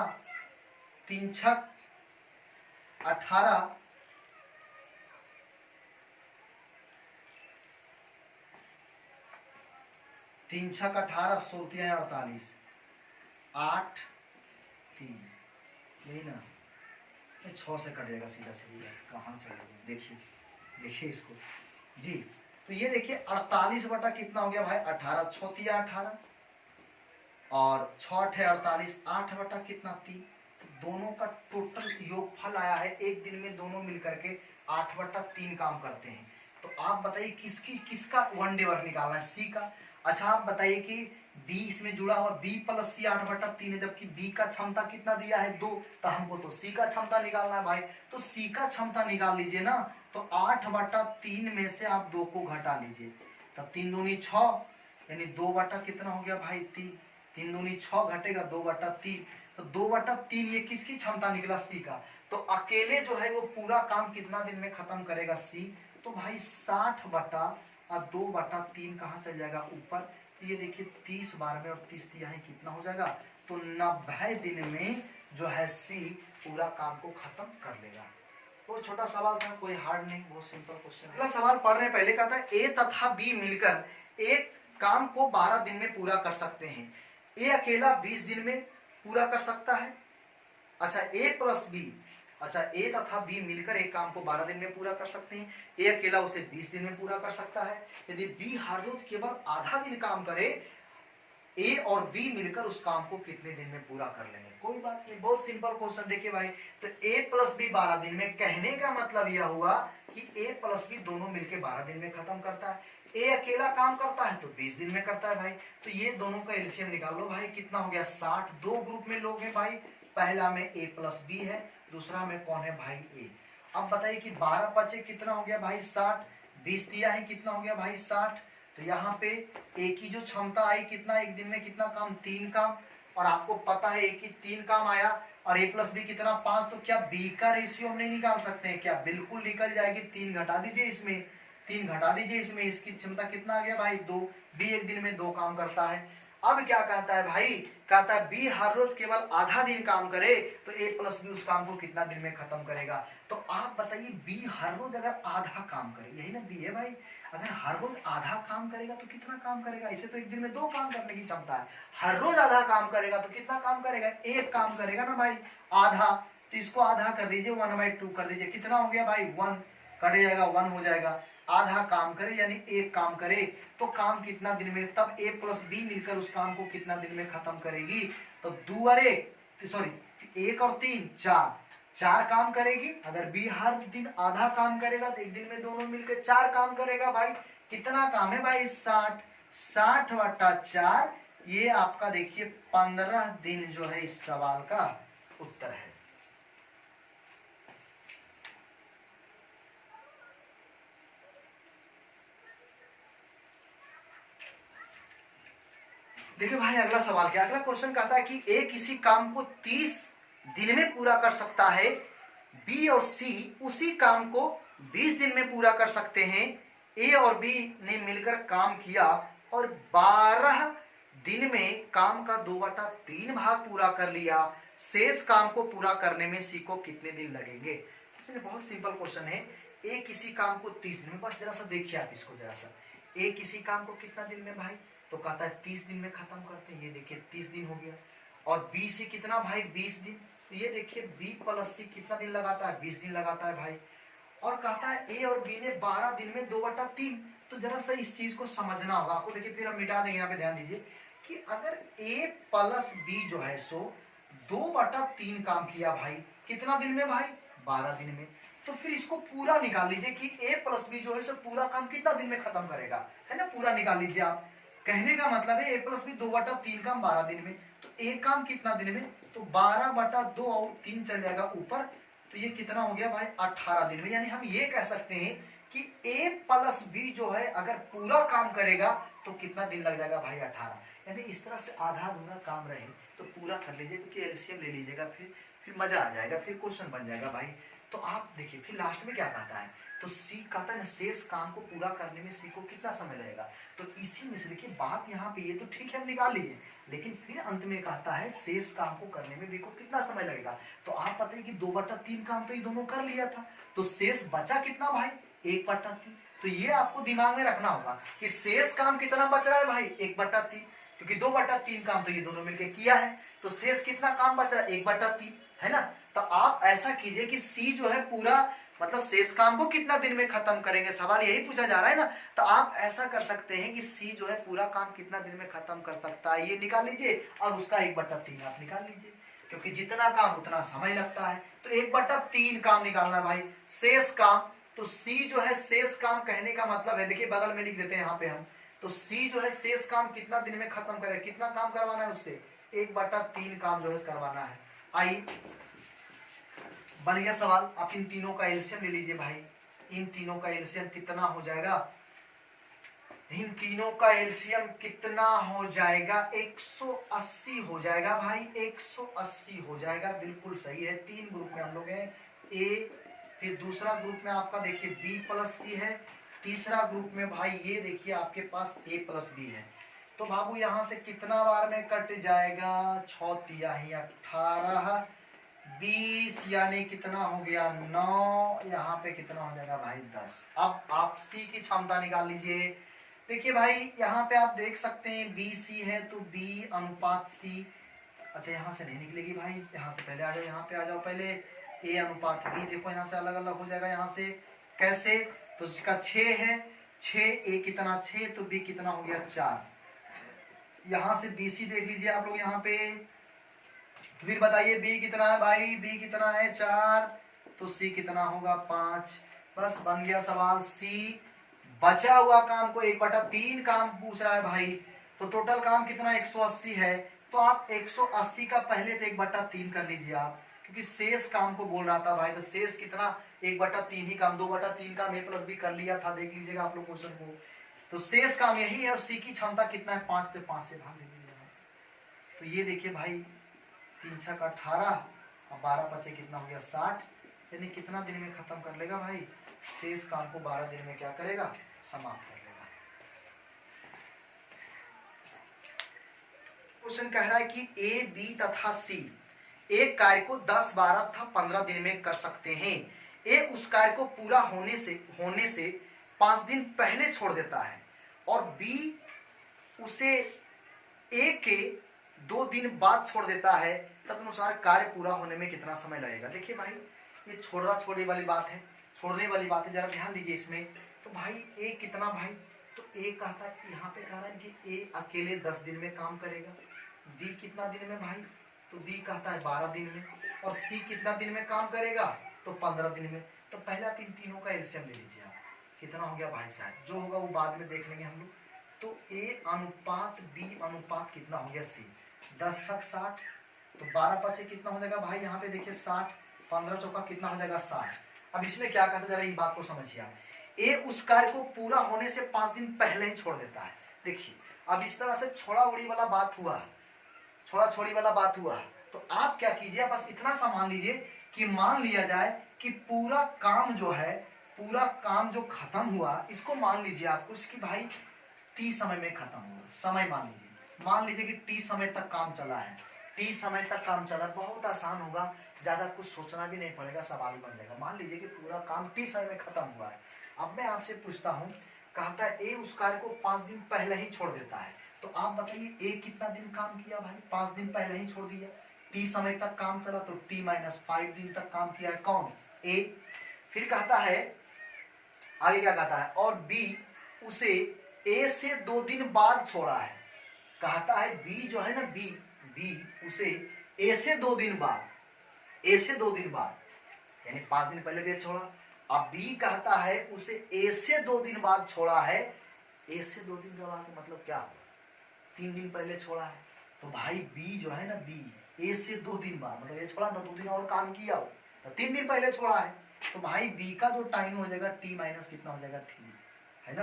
3 छक 18, 3 छक 18, 16 48, 8 3, यही ना, 6 से कट जाएगा सीधा सीधा, कहाँ चला गया, देखिए देखिए इसको जी। तो ये देखिए 48 बटा कितना हो गया भाई 18, 6 18 और 6 48, 8 बटा कितना 3। दोनों का टोटल योगफल आया है, एक दिन में दोनों मिलकर के 8/3 काम करते हैं। तो आप बताइए किसका 1 डे वर्क निकालना है, सी का। अच्छा आप बताइए कि बी इसमें जुड़ा हुआ, बी प्लस सी 8/3 है, जबकि बी का क्षमता कितना दिया है 2, तो हमको तो सी का क्षमता निकालना है भाई। तो सी का क्षमता निकाल लीजिए ना, तो 8/3 में से आप 2 को घटा लीजिए, तब 3 दूनी 6, यानी 2 बटा कितना हो गया भाई 3, 3 दूनी 6 घटेगा 2/3, तो 2/3 ये किसकी क्षमता निकला, सी का। तो अकेले जो है वो पूरा काम कितना दिन में खत्म करेगा, सी। तो भाई 60/2/3 कहाँ चल जाएगा ऊपर। तो ये देखिए 30 बार में और 30 यहाँ कितना हो जाएगा, तो 90 दिन में जो है सी पूरा काम को खत्म कर लेगा। वो छोटा सवाल था, कोई हार्ड नहीं, बहुत सिंपल क्वेश्चन। अगला सवाल पढ़ने पहले कहता है ए तथा बी मिलकर एक काम को 12 दिन में पूरा कर सकते हैं। ए अकेला 20 दिन में पूरा कर सकता है। अच्छा ए प्लस बी, अच्छा ए तथा बी मिलकर एक काम को 12 दिन में पूरा कर सकते हैं। ए अकेला उसे 20 दिन में पूरा कर सकता है। यदि बी हर रोज केवल आधा दिन काम करे, ए और बी मिलकर उस काम को कितने दिन में पूरा कर लेंगे। कोई बात नहीं, बहुत सिंपल क्वेश्चन। देखिए भाई, तो ए प्लस बी 12 दिन में, कहने का मतलब यह हुआ कि ए प्लस बी दोनों मिलकर 12 दिन में खत्म करता है। ए अकेला काम करता है तो 20 दिन में करता है भाई। तो ये दोनों का एलसीएम निकाल लो भाई, कितना हो गया 60। दो ग्रुप में लोग हैं भाई, पहला में ए प्लस बी है, दूसरा में कौन है भाई ए। अब बताइए कि 12 पचे कितना हो गया भाई 60, 20 दिया है कितना हो गया भाई 60। तो यहाँ पे ए की जो क्षमता आई कितना, एक दिन में कितना काम, 3 काम, और आपको पता है ए की 3 काम आया और ए प्लस बी कितना 5। तो क्या बी का रेशियो हम नहीं निकाल सकते हैं क्या, बिल्कुल निकल जाएगी। 3 घटा दीजिए इसमें, 3 घटा दीजिए इसमें, इसकी क्षमता कितना आ गया भाई 2। बी एक दिन में 2 काम करता है। अब क्या कहता है भाई, कहता है बी हर रोज केवल आधा दिन काम करे तो ए प्लस बी उस काम को कितना दिन में खत्म करेगा। तो आप बताइए बी हर रोज अगर आधा काम करे, यही ना बी है भाई, अगर हर रोज आधा काम करेगा तो कितना काम करेगा। इसे तो एक दिन में 2 काम करने की क्षमता है, हर रोज आधा काम करेगा तो कितना काम करेगा, 1 काम करेगा ना भाई आधा। तो इसको आधा कर दीजिए, 1/2 कर दीजिए, कितना हो गया भाई 1, कट जाएगा 1 हो जाएगा। आधा काम करे यानी 1 काम करे तो काम कितना दिन में, तब ए प्लस बी मिलकर उस काम को कितना दिन में खत्म करेगी। तो 2 और 1 सॉरी 1 और 3 4 काम करेगी। अगर बी हर दिन आधा काम करेगा तो एक दिन में दोनों मिलकर 4 काम करेगा भाई। कितना काम है भाई 60, 60/4, ये आपका देखिए 15 दिन जो है इस सवाल का उत्तर है। देखिए भाई अगला सवाल क्या, अगला क्वेश्चन कहता है कि ए किसी काम को 30 दिन में पूरा कर सकता है, बी और सी उसी काम को 20 दिन में पूरा कर सकते हैं। ए और बी ने मिलकर काम किया और 12 दिन में काम का 2/3 भाग पूरा कर लिया। शेष काम को पूरा करने में सी को कितने दिन लगेंगे। चलिए बहुत सिंपल क्वेश्चन है। ए किसी काम को 30 दिन में, बस जरा सा देखिए आप इसको जरा सा, ए किसी काम को कितना दिन में भाई, तो कहता है 30 दिन में खत्म करते हैं। ये देखिए 30 दिन हो गया। और बी सी कितना भाई 20 दिन। तो ये देखिए बी प्लस सी कितना दिन लगाता है, 20 दिन लगाता है भाई। और कहता है ए और बी ने 12 दिन में 2/3। तो जरा सा इस चीज को समझना होगा आपको। देखिए फिर हम मिटा देंगे, यहाँ पे ध्यान दीजिए कि अगर ए प्लस बी जो है सो 2/3 काम किया भाई, कितना दिन में भाई 12 दिन में। तो फिर इसको पूरा निकाल लीजिए कि ए प्लस बी जो है सो पूरा काम कितना दिन में खत्म करेगा, है ना, पूरा निकाल लीजिए आप। कहने का मतलब है ए प्लस बी 2/3 काम 12 दिन में, तो एक काम कितना दिन में, तो 12/2 और 3 चल जाएगा ऊपर। तो ये कितना हो गया भाई 18 दिन में। यानी हम ये कह सकते हैं कि a प्लस बी जो है अगर पूरा काम करेगा तो कितना दिन लग जाएगा भाई 18। यानी इस तरह से आधा अधूरा काम रहे तो पूरा कर लीजिए, क्योंकि एलसीएम ले लीजिएगा, फिर मजा आ जाएगा, फिर क्वेश्चन बन जाएगा भाई। तो आप देखिए फिर लास्ट में क्या कहता है, तो सी कहता है ना शेष काम को पूरा करने में सी को कितना समय लगेगा। तो इसी में से देखिए बात यहाँ पे ये तो ठीक है हम निकाल लिए, लेकिन फिर अंत में कहता है शेष काम को करने में बी को कितना समय लगेगा। तो आप पता है कि 2/3 काम तो ये दोनों कर लिया था, तो शेष बचा कितना भाई 1/3। तो ये आपको दिमाग में रखना होगा कि शेष काम कितना बच रहा है भाई 1/3, क्योंकि 2/3 काम तो ये दोनों मिलकर किया है, तो शेष कितना काम बच रहा है 1/3, है ना। तो आप ऐसा कीजिए कि सी जो है पूरा मतलब शेष काम को कितना दिन में खत्म करेंगे, सवाल यही पूछा जा रहा है ना। तो आप ऐसा कर सकते हैं कि सी जो है पूरा काम कितना दिन में खत्म कर सकता है ये निकाल लीजिए, और उसका 1/3 आप निकाल लीजिए, क्योंकि जितना काम उतना समय लगता है। तो 1/3 काम निकालना भाई शेष काम। तो सी जो है शेष काम कहने का मतलब है, देखिए बगल में लिख देते हैं यहाँ पे हम, तो सी जो है शेष काम कितना दिन में खत्म करे, कितना काम करवाना है उससे 1/3 काम जो है करवाना है। आई बन गया सवाल। आप इन तीनों का एलसीएम ले लीजिए भाई, इन तीनों का एलसीएम कितना हो जाएगा, इन तीनों का एलसीएम कितना हो जाएगा 180 हो जाएगा भाई, 180 हो जाएगा, बिल्कुल सही है। 3 ग्रुप में हम लोग हैं, ए, फिर दूसरा ग्रुप में आपका देखिए बी प्लस सी है, तीसरा ग्रुप में भाई ये देखिए आपके पास ए प्लस बी है। तो बाबू यहाँ से कितना बार में कट जाएगा, 6 तिया ही 18, 20 यानी कितना हो गया 9, यहाँ पे कितना हो जाएगा भाई 10। अब आप सी की क्षमता निकाल लीजिए। देखिए भाई यहाँ पे आप देख सकते हैं बी सी है तो बी अनुपात सी, अच्छा यहाँ से नहीं निकलेगी भाई, यहाँ से पहले आ जाओ, यहाँ पे आ जाओ पहले, ए अनुपात बी, देखो यहाँ से अलग अलग हो जाएगा, यहाँ से कैसे, तो इसका 6 है, 6 ए कितना 6, तो बी कितना हो गया 4। यहाँ से बी सी देख लीजिए आप लोग यहाँ पे, फिर बताइए बी कितना है भाई, बी कितना है 4, तो सी कितना होगा 5। बस बन गया सवाल। सी बचा हुआ काम को 1/3 काम पूछ रहा है भाई, तो टोटल काम कितना 180 है, तो आप 180 का पहले तो 1/3 कर लीजिए आप, क्योंकि शेष काम को बोल रहा था भाई, तो शेष कितना 1/3 ही काम, 2/3 काम ए प्लस बी कर लिया था, देख लीजिएगा आप लोग क्वेश्चन को। तो शेष काम यही है, और सी की क्षमता कितना है 5, तो 5 से भाग दे दीजिएगा। तो ये देखिए भाई 3 × 18 और 12 बचे कितना हो गया 60, यानी कितना दिन में खत्म कर लेगा भाई, शेष काम को 12 दिन में क्या करेगा समाप्त कर लेगा। क्वेश्चन कह रहा है कि ए बी तथा सी एक कार्य को 10, 12 तथा 15 दिन में कर सकते हैं। ए उस कार्य को पूरा होने से 5 दिन पहले छोड़ देता है, और बी उसे ए के 2 दिन बाद छोड़ देता है, तदनुसार कार्य पूरा होने में कितना समय लगेगा। देखिए भाई ये छोड़ना छोड़ने वाली बात है, छोड़ने वाली बात है, जरा ध्यान दीजिए इसमें। तो भाई ए कितना भाई, तो ए कहता है यहाँ पे कह रहा है कि ए अकेले 10 दिन में काम करेगा, बी कितना दिन में भाई, तो बी कहता है 12 दिन में, और सी कितना दिन में काम करेगा, तो 15 दिन में। तो पहले आप इन तीनों का एलसीएम ले लीजिए आप, कितना हो गया भाई साहब, जो होगा वो बाद में देख लेंगे हम लोग। तो ए अनुपात बी अनुपात कितना हो गया सी, 10 × 60, तो 12 बचे कितना हो जाएगा भाई, यहाँ पे देखिए 60, 15 चौका कितना हो जाएगा 60। अब इसमें क्या कहता है जरा ये बात को समझिए आप, ए उस कार्य को पूरा होने से 5 दिन पहले ही छोड़ देता है। देखिए अब इस तरह से छोड़ा उड़ी वाला बात हुआ, छोड़ा छोड़ी वाला बात हुआ, तो आप क्या कीजिए, बस इतना सा मान लीजिए कि मान लिया जाए कि पूरा काम जो है, पूरा काम जो खत्म हुआ, इसको मान लीजिए आपको इसकी भाई टी समय में खत्म हुआ, समय मान लीजिए कि टी समय तक काम चला है, टी समय तक काम चला, बहुत आसान होगा, ज्यादा कुछ सोचना भी नहीं पड़ेगा, सवाल ही बन जाएगा। मान लीजिए कि पूरा काम टी समय में खत्म हुआ है। अब मैं आपसे पूछता हूँ, कहता है ए उस कार्य को 5 दिन पहले ही छोड़ देता है, तो आप बताइए ए कितना दिन काम किया भाई, 5 दिन पहले ही छोड़ दिया, टी समय तक काम चला तो टी - 5 दिन तक काम किया है कौन, ए। फिर कहता है आगे क्या कहता है, और बी उसे ए से 2 दिन बाद छोड़ा है, कहता है बी जो है ना, बी उसे ए से 2 दिन बाद, ए से 2 दिन बाद यानी 5 दिन पहले दे छोड़ा। अब बी कहता है उसे ए से 2 दिन बाद छोड़ा है, ए से 2 दिन के बाद मतलब क्या हुआ, 3 दिन पहले छोड़ा है, तो भाई बी जो है ना, बी ए से 2 दिन बाद मतलब ये छोड़ा ना, 2 दिन और काम किया हो, तो 3 दिन पहले छोड़ा है, तो भाई बी का जो टाइम हो जाएगा टी माइनस कितना हो जाएगा 3, है ना।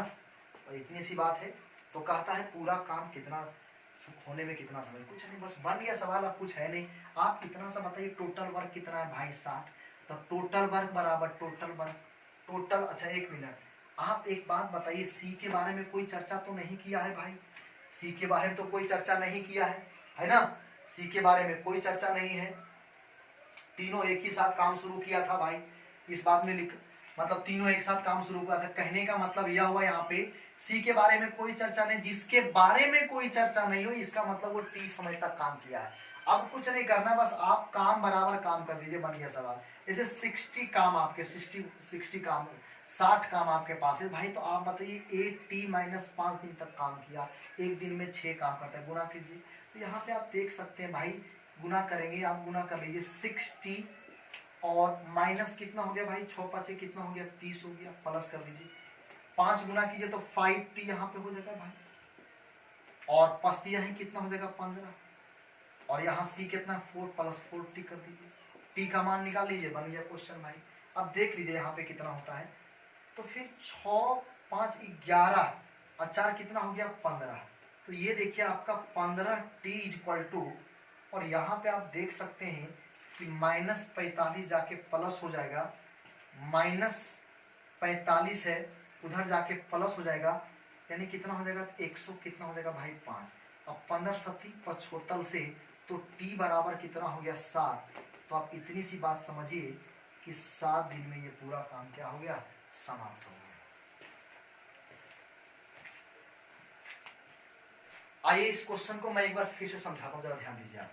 और इतनी सी बात है। तो कहता है पूरा काम कितना होने में कितना समय, कुछ नहीं, बस बन गया सवाल, अब कुछ है नहीं। आप इतना सा बताइए टोटल वर्क कितना है भाई 60। तो टोटल वर्क बराबर टोटल वर्क टोटल, अच्छा एक मिनट, आप एक बात बताइए, सी के बारे में कोई चर्चा तो नहीं किया है भाई, सी के बारे में तो कोई चर्चा नहीं किया है ना, सी के बारे में कोई चर्चा नहीं है। तीनों एक ही साथ काम शुरू किया था भाई, इस बात में लिख, मतलब तीनों एक साथ काम शुरू किया था। कहने का मतलब यह हुआ यहाँ पे सी के बारे में कोई चर्चा नहीं, जिसके बारे में कोई चर्चा नहीं हुई इसका मतलब वो टी समय तक काम किया है। अब कुछ नहीं करना, बस आप काम बराबर काम कर दीजिए, बन गया सवाल। जैसे 60 काम आपके 60 काम 60 काम आपके पास है भाई, तो आप बताइए 8t माइनस 5 दिन तक काम किया, एक दिन में 6 काम करता है, गुना कीजिए। तो यहाँ पे आप देख सकते हैं भाई, गुना करेंगे, आप गुना कर लीजिए 60 और माइनस कितना हो गया भाई, 6 5 कितना हो गया 30 हो गया, प्लस कर दीजिए 5 गुना कीजिए तो 5t यहाँ पे हो जाएगा भाई, और पस्तियां है कितना हो जाएगा 15, और यहाँ सी कितना 4 प्लस 4t कर दीजिए, टी का मान निकाल लीजिए, बन गया क्वेश्चन भाई। अब देख लीजिए यहाँ पे कितना होता है, तो फिर 6 5 11 और 4 कितना हो गया 15, तो ये देखिए आपका 15t इज इक्वल टू, और यहाँ पे आप देख सकते हैं कि -45 जाके प्लस हो जाएगा, -45 है उधर जाके प्लस हो जाएगा, यानी कितना हो जाएगा 100 कितना हो जाएगा भाई 5, अब 15 सती 75 से तो t बराबर कितना हो गया 7। तो आप इतनी सी बात समझिए कि 7 दिन में ये पूरा काम क्या हो गया, समाप्त हो गया। आइए इस क्वेश्चन को मैं एक बार फिर से समझाता हूँ, जरा ध्यान दीजिए आप।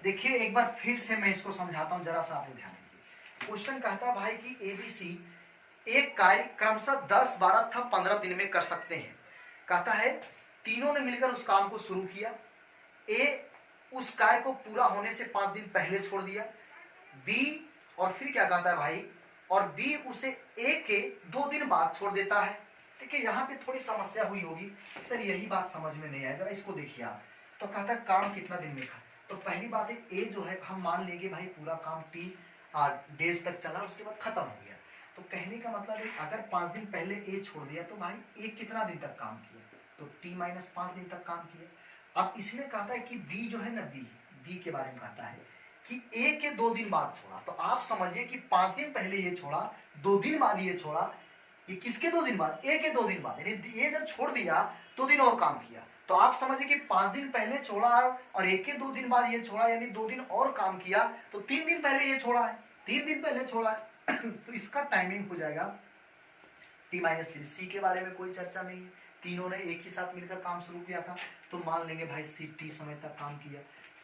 देखिए एक बार फिर से मैं इसको समझाता हूँ, जरा सा आप ध्यान दीजिए। क्वेश्चन कहता है भाई कि एबीसी एक कार्य क्रमशः 10 12 तथा 15 दिन में कर सकते हैं। कहता है तीनों ने मिलकर उस काम को शुरू किया, ए उस कार्य को पूरा होने से 5 दिन पहले छोड़ दिया, बी और फिर क्या कहता है भाई, और बी उसे ए के 2 दिन बाद छोड़ देता है। देखिए यहाँ पे थोड़ी समस्या हुई होगी, सर यही बात समझ में नहीं आया, जरा इसको देखिए आप। तो कहता है काम कितना दिन में खा, तो पहली बात है ए जो है हम मान लेंगे भाई पूरा काम टी डेज तक चला, उसके बाद खत्म हो गया। तो कहने का मतलब है अगर 5 दिन पहले ए छोड़ दिया तो भाई ए कितना दिन तक काम किया, तो टी माइनस 5 दिन तक काम किया। अब इसमें कहता है कि बी जो है ना, बी के बारे में कहता है कि ए के 2 दिन बाद छोड़ा, तो आप समझिए कि 5 दिन पहले ये छोड़ा, 2 दिन बाद ये छोड़ा, ये किसके 2 दिन बाद, ए के 2 दिन बाद, यानी ये जब छोड़ दिया 2 दिन और काम किया। तो आप समझिए कि 5 दिन पहले छोड़ा और एक के 2 दिन बाद ये छोड़ा, यानी 2 दिन और काम किया, तो 3 दिन पहले ये छोड़ा है, 3 दिन पहले छोड़ा है। तो इसका टाइमिंग हो जाएगा टी माइनस 3। सी के बारे में कोई चर्चा नहीं है, तीनों ने एक ही साथ मिलकर काम शुरू किया था, तो मान लेंगे भाई सी टी समय तक काम किया,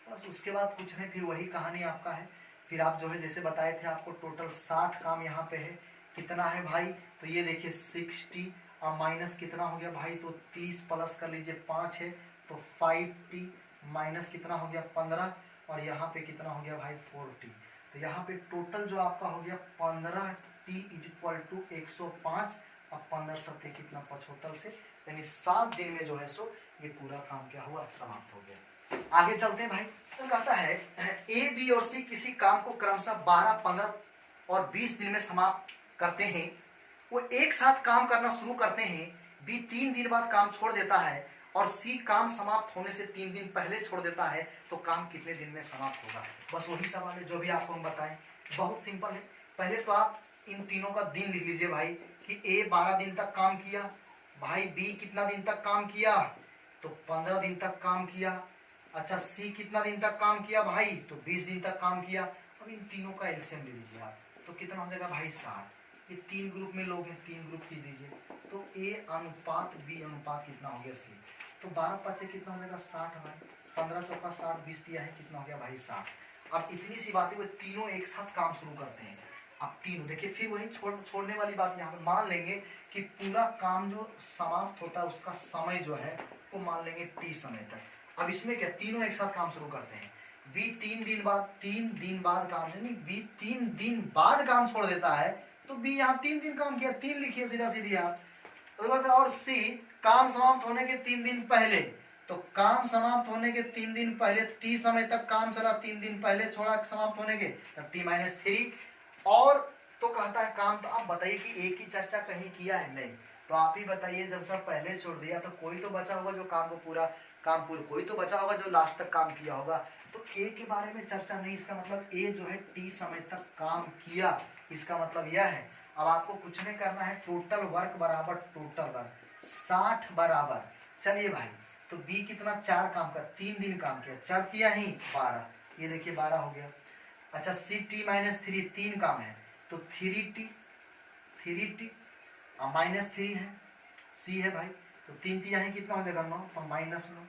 बस उसके बाद कुछ नहीं, फिर वही कहानी आपका है। फिर आप जो है जैसे बताए थे आपको टोटल 60 काम यहाँ पे है, कितना है भाई, तो ये देखिए 60 और माइनस कितना हो गया भाई, तो 30 प्लस कर लीजिए 5 है तो 5t माइनस कितना हो गया 15, और यहाँ पे कितना हो गया भाई 4t। तो यहाँ पे टोटल जो आपका हो गया 15t इज इक्वल टू 105, और 15 सत्ते कितना 75 से, यानी 7 दिन में जो है सो ये पूरा काम क्या हुआ, समाप्त हो गया। आगे चलते हैं भाई। तो कहता है ए बी और सी किसी काम को क्रमशः 12 15 और 20 दिन में समाप्त करते हैं। वो एक साथ काम करना शुरू करते हैं, बी 3 दिन बाद काम छोड़ देता है और सी काम समाप्त होने से 3 दिन पहले छोड़ देता है, तो काम कितने दिन में समाप्त होगा। बस वही सवाल है जो भी आपको हम बताएं, बहुत सिंपल है। पहले तो आप इन तीनों का दिन लिख लीजिए भाई, कि ए 12 दिन तक काम किया, भाई बी कितना दिन तक काम किया, तो 15 दिन तक काम किया, अच्छा सी कितना दिन तक काम किया भाई, तो 20 दिन तक काम किया। अब इन तीनों का एलसीएम ले लीजिए आप, तो कितना हो जाएगा भाई 60। ये 3 ग्रुप में लोग हैं, 3 ग्रुप की दीजिए, तो ए अनुपात बी अनुपात कितना हो गया सी, तो 12 5 कितना हो जाएगा 60 भाई, 15 चौका 60 20 दिया है, कितना हो गया भाई 60। अब इतनी सी बात है, वो तीनों एक साथ काम शुरू करते हैं। अब तीनों देखिए, फिर वही छोड़ने वाली बात यहाँ पर मान लेंगे कि पूरा काम जो समाप्त होता है उसका समय जो है वो मान लेंगे टी समय तक। अब इसमें क्या, तीनों एक साथ काम शुरू करते हैं, बी 3 दिन बाद काम, यानी बी 3 दिन बाद काम छोड़ देता है, तो बी यहाँ 3 दिन काम किया, 3 लिखिए सीधा सीधी आप। और सी काम समाप्त होने के 3 दिन पहले, तो काम समाप्त होने के 3 दिन पहले टी समय तक काम चला, 3 दिन पहले छोड़ा समाप्त होने के, तब टी माइनस 3, और तो कहता है काम। तो आप बताइए कि ए की चर्चा कहीं किया है? नहीं। तो आप ही बताइए, जब सब पहले छोड़ दिया तो कोई तो बचा होगा जो काम पूरा कोई तो बचा होगा जो लास्ट तक काम किया होगा। तो ए के बारे में चर्चा नहीं, इसका मतलब ए जो है टी समय तक काम किया, इसका मतलब यह है। अब आपको कुछ नहीं करना है, टोटल वर्क बराबर टोटल वर्क 60 बराबर, चलिए भाई, तो बी कितना 4 काम का 3 दिन काम किया, 4 किया ही 12, ये देखिए 12 हो गया। अच्छा सी टी माइनस 3 3 काम है तो 3t माइनस 3 है, सी है भाई, तो 3 तिया है कितना हो जाएगा 9, तो -9।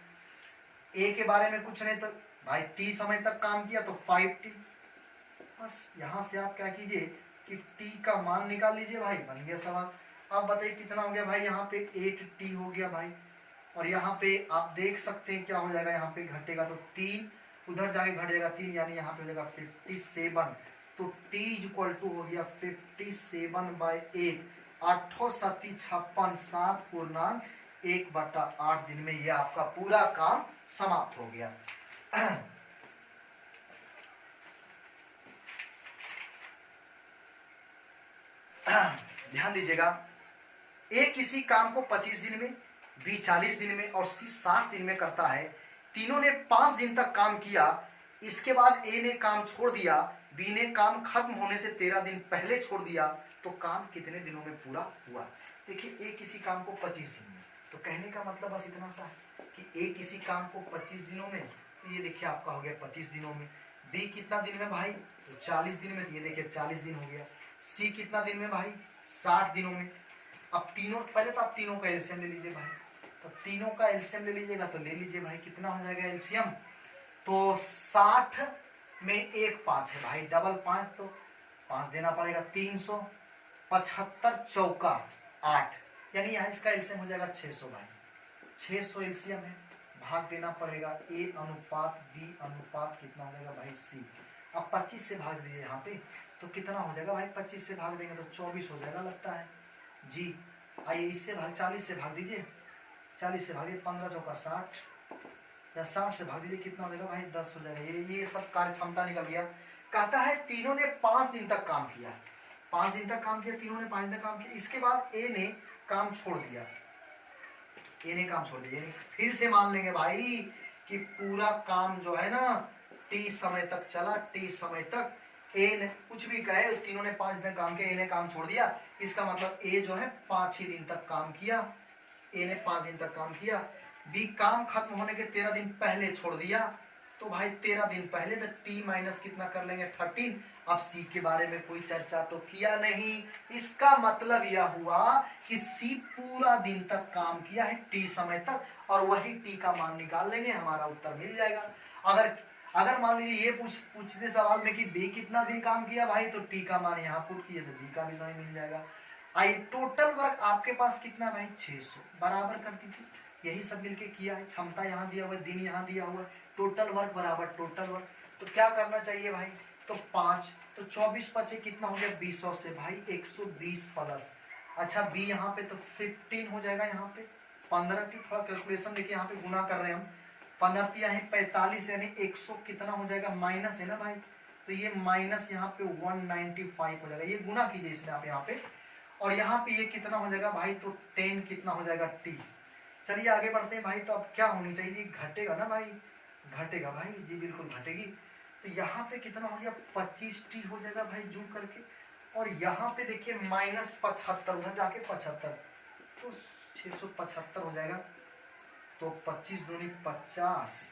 ए के बारे में कुछ नहीं, तो भाई टी समय तक काम किया तो 5t। बस यहां से आप क्या कीजिए कि टी का मान निकाल लीजिए भाई, बन गया सवाल। अब बताइए कितना हो गया भाई, यहाँ पे 8t हो गया भाई, और यहाँ पे आप देख सकते हैं क्या हो जाएगा, यहाँ पे घटेगा तो 3 उधर जाके घट जाएगा 3, यानी यहाँ पे हो जाएगा 57। तो t इक्वल टू हो गया 57/8, 8 7 56 7/1/8 दिन में ये आपका पूरा काम समाप्त हो गया। ध्यान दीजिएगा, ए किसी काम को 25 दिन में, बी 40 दिन में और सी 60 दिन में करता है। तीनों ने 5 दिन तक काम किया, इसके बाद ए ने काम छोड़ दिया, बी ने काम खत्म होने से 13 दिन पहले छोड़ दिया, तो काम कितने दिनों में पूरा हुआ? देखिए ए किसी काम को 25 दिन में, तो कहने का मतलब बस इतना सा है कि ए किसी काम को 25 दिनों में, तो ये देखिए आपका हो गया 25 दिनों में। बी कितना दिन में भाई, तो 40 दिन में, तो ये देखिए 40 दिन हो गया। सी कितना दिन में भाई, 60 दिनों में। अब तीनों, पहले तो आप तीनों का एलसीएम ले लीजिए भाई, तो तीनों का एलसीएम ले लीजिएगा, तो ले लीजिए भाई कितना हो जाएगा एलसीएम, तो 60 में एक 5 है भाई, डबल 5, तो 5 देना पड़ेगा, 375 चौका 8, यानी यहाँ इसका एलसीएम हो जाएगा 600 भाई, 600 एलसीएम है, भाग देना पड़ेगा ए अनुपात बी अनुपात कितना हो जाएगा भाई सी। अब 25 से भाग दीजिए यहाँ पे, तो कितना हो जाएगा भाई, 25 से भाग देंगे तो 24 हो जाएगा लगता है जी। आइए इससे भाग 40 से भाग दीजिए, 40 से भाग दीजिए 15 चौका 60, या 60 से भाग दीजिए कितना हो जाएगा भाई 10 हो जाएगा। ये सब कार्य क्षमता निकल गया। कहता है तीनों ने 5 दिन तक काम किया, 5 दिन तक काम किया, तीनों ने 5 दिन तक काम किया, इसके बाद ए ने काम छोड़ दिया, ए ने काम छोड़ दिया। फिर से मान लेंगे भाई कि पूरा काम जो है ना टी समय तक चला, टी समय तक ए ने कुछ भी कहे, तीनों ने 5 दिन काम किया, ए ने काम छोड़ दिया, इसका मतलब ए जो है 5 ही दिन तक काम किया, ए ने 5 दिन तक काम किया। बी काम खत्म होने के 13 दिन पहले छोड़ दिया, तो भाई 13 दिन पहले, तो टी माइनस कितना कर लेंगे 13। अब सी के बारे में कोई चर्चा तो किया नहीं, इसका मतलब यह हुआ कि सी पूरा दिन तक काम किया है टी समय तक, और वही टी का मान निकाल लेंगे, हमारा उत्तर मिल जाएगा। अगर मान लीजिए ये पूछते सवाल में कि बी कितना दिन काम किया भाई, तो टी का मान यहाँ पुट किए तो बी का भी समय मिल जाएगा। आई टोटल वर्क आपके पास कितना भाई 600, बराबर कर दीजिए, यही सब मिलके किया है, क्षमता यहाँ दिया हुआ है, दिन यहाँ दिया हुआ है, टोटल वर्क बराबर टोटल वर्क। तो क्या करना चाहिए भाई, तो 5, तो 24 बचे कितना हो गया 200 से भाई 120 प्लस, अच्छा बी यहाँ पे तो 15 हो जाएगा, यहाँ पे 15 की थोड़ा कैलकुलेशन देखिए, यहाँ पे गुना कर रहे हैं हम, 15 पिया है 45, यानी 100 कितना हो जाएगा माइनस है ना भाई, तो ये माइनस यहाँ पे 195 हो जाएगा, ये गुना कीजिए इसमें आप यहाँ पे, और यहाँ पे ये कितना हो जाएगा भाई, तो 10 कितना हो जाएगा टी। चलिए आगे बढ़ते हैं भाई, तो अब क्या होनी चाहिए, घटेगा ना भाई, घटेगा भाई जी बिल्कुल घटेगी। तो यहाँ पे कितना हो गया 25t हो जाएगा भाई जुड़ करके, और यहाँ पे देखिए -75 उधर जाके 75, तो 675 हो जाएगा, तो 25 दूनी 50,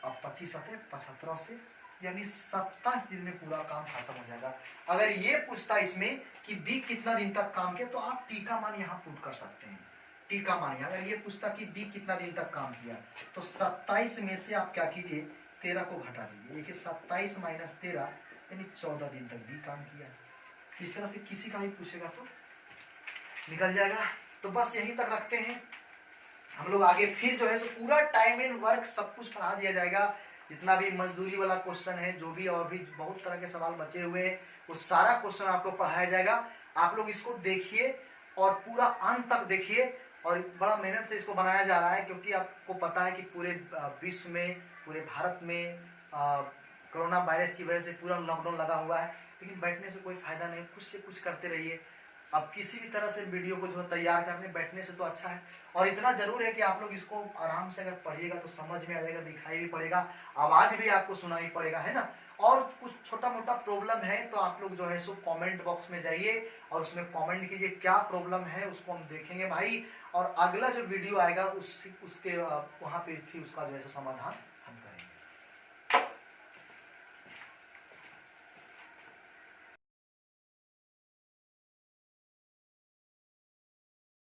अब 25 आते 75 से, यानी 27 दिन में पूरा काम खत्म हो जाएगा। अगर ये पूछता इसमें कि बी कितना दिन तक काम किया, तो आप टी का मान यहाँ पुट कर सकते हैं, टी का मान। अगर ये पूछता कि बी कितना दिन तक काम किया, तो 27 में से आप क्या कीजिए 13 को घटा दीजिए, देखिए 27 माइनस 13 यानी 14 दिन तक भी काम किया। इस तरह से किसी का भी पूछेगा तो निकल जाएगा। तो बस यहीं तक रखते हैं, हम लोग आगे फिर जो है सो पूरा टाइम एंड वर्क सब कुछ पढ़ा दिया जाएगा, जितना भी मजदूरी वाला क्वेश्चन है, जो भी और भी बहुत तरह के सवाल बचे हुए हैं, वो सारा क्वेश्चन आपको पढ़ाया जाएगा। आप लोग इसको देखिए और पूरा अंत तक देखिए, और बड़ा मेहनत से इसको बनाया जा रहा है, क्योंकि आपको पता है कि पूरे विश्व में, पूरे भारत में कोरोना वायरस की वजह से पूरा लॉकडाउन लगा हुआ है। लेकिन बैठने से कोई फायदा नहीं, कुछ से कुछ करते रहिए। अब किसी भी तरह से वीडियो को जो है तैयार करने बैठने से तो अच्छा है। और इतना जरूर है कि आप लोग इसको आराम से अगर पढ़िएगा तो समझ में आ जाएगा, दिखाई भी पड़ेगा, आवाज भी आपको सुनाई पड़ेगा, है ना। और कुछ छोटा मोटा प्रॉब्लम है तो आप लोग जो है सो कमेंट बॉक्स में जाइए और उसमें कमेंट कीजिए क्या प्रॉब्लम है, उसको हम देखेंगे भाई। और अगला जो वीडियो आएगा उसके वहाँ पे भी उसका जो है सो समाधान हम करेंगे।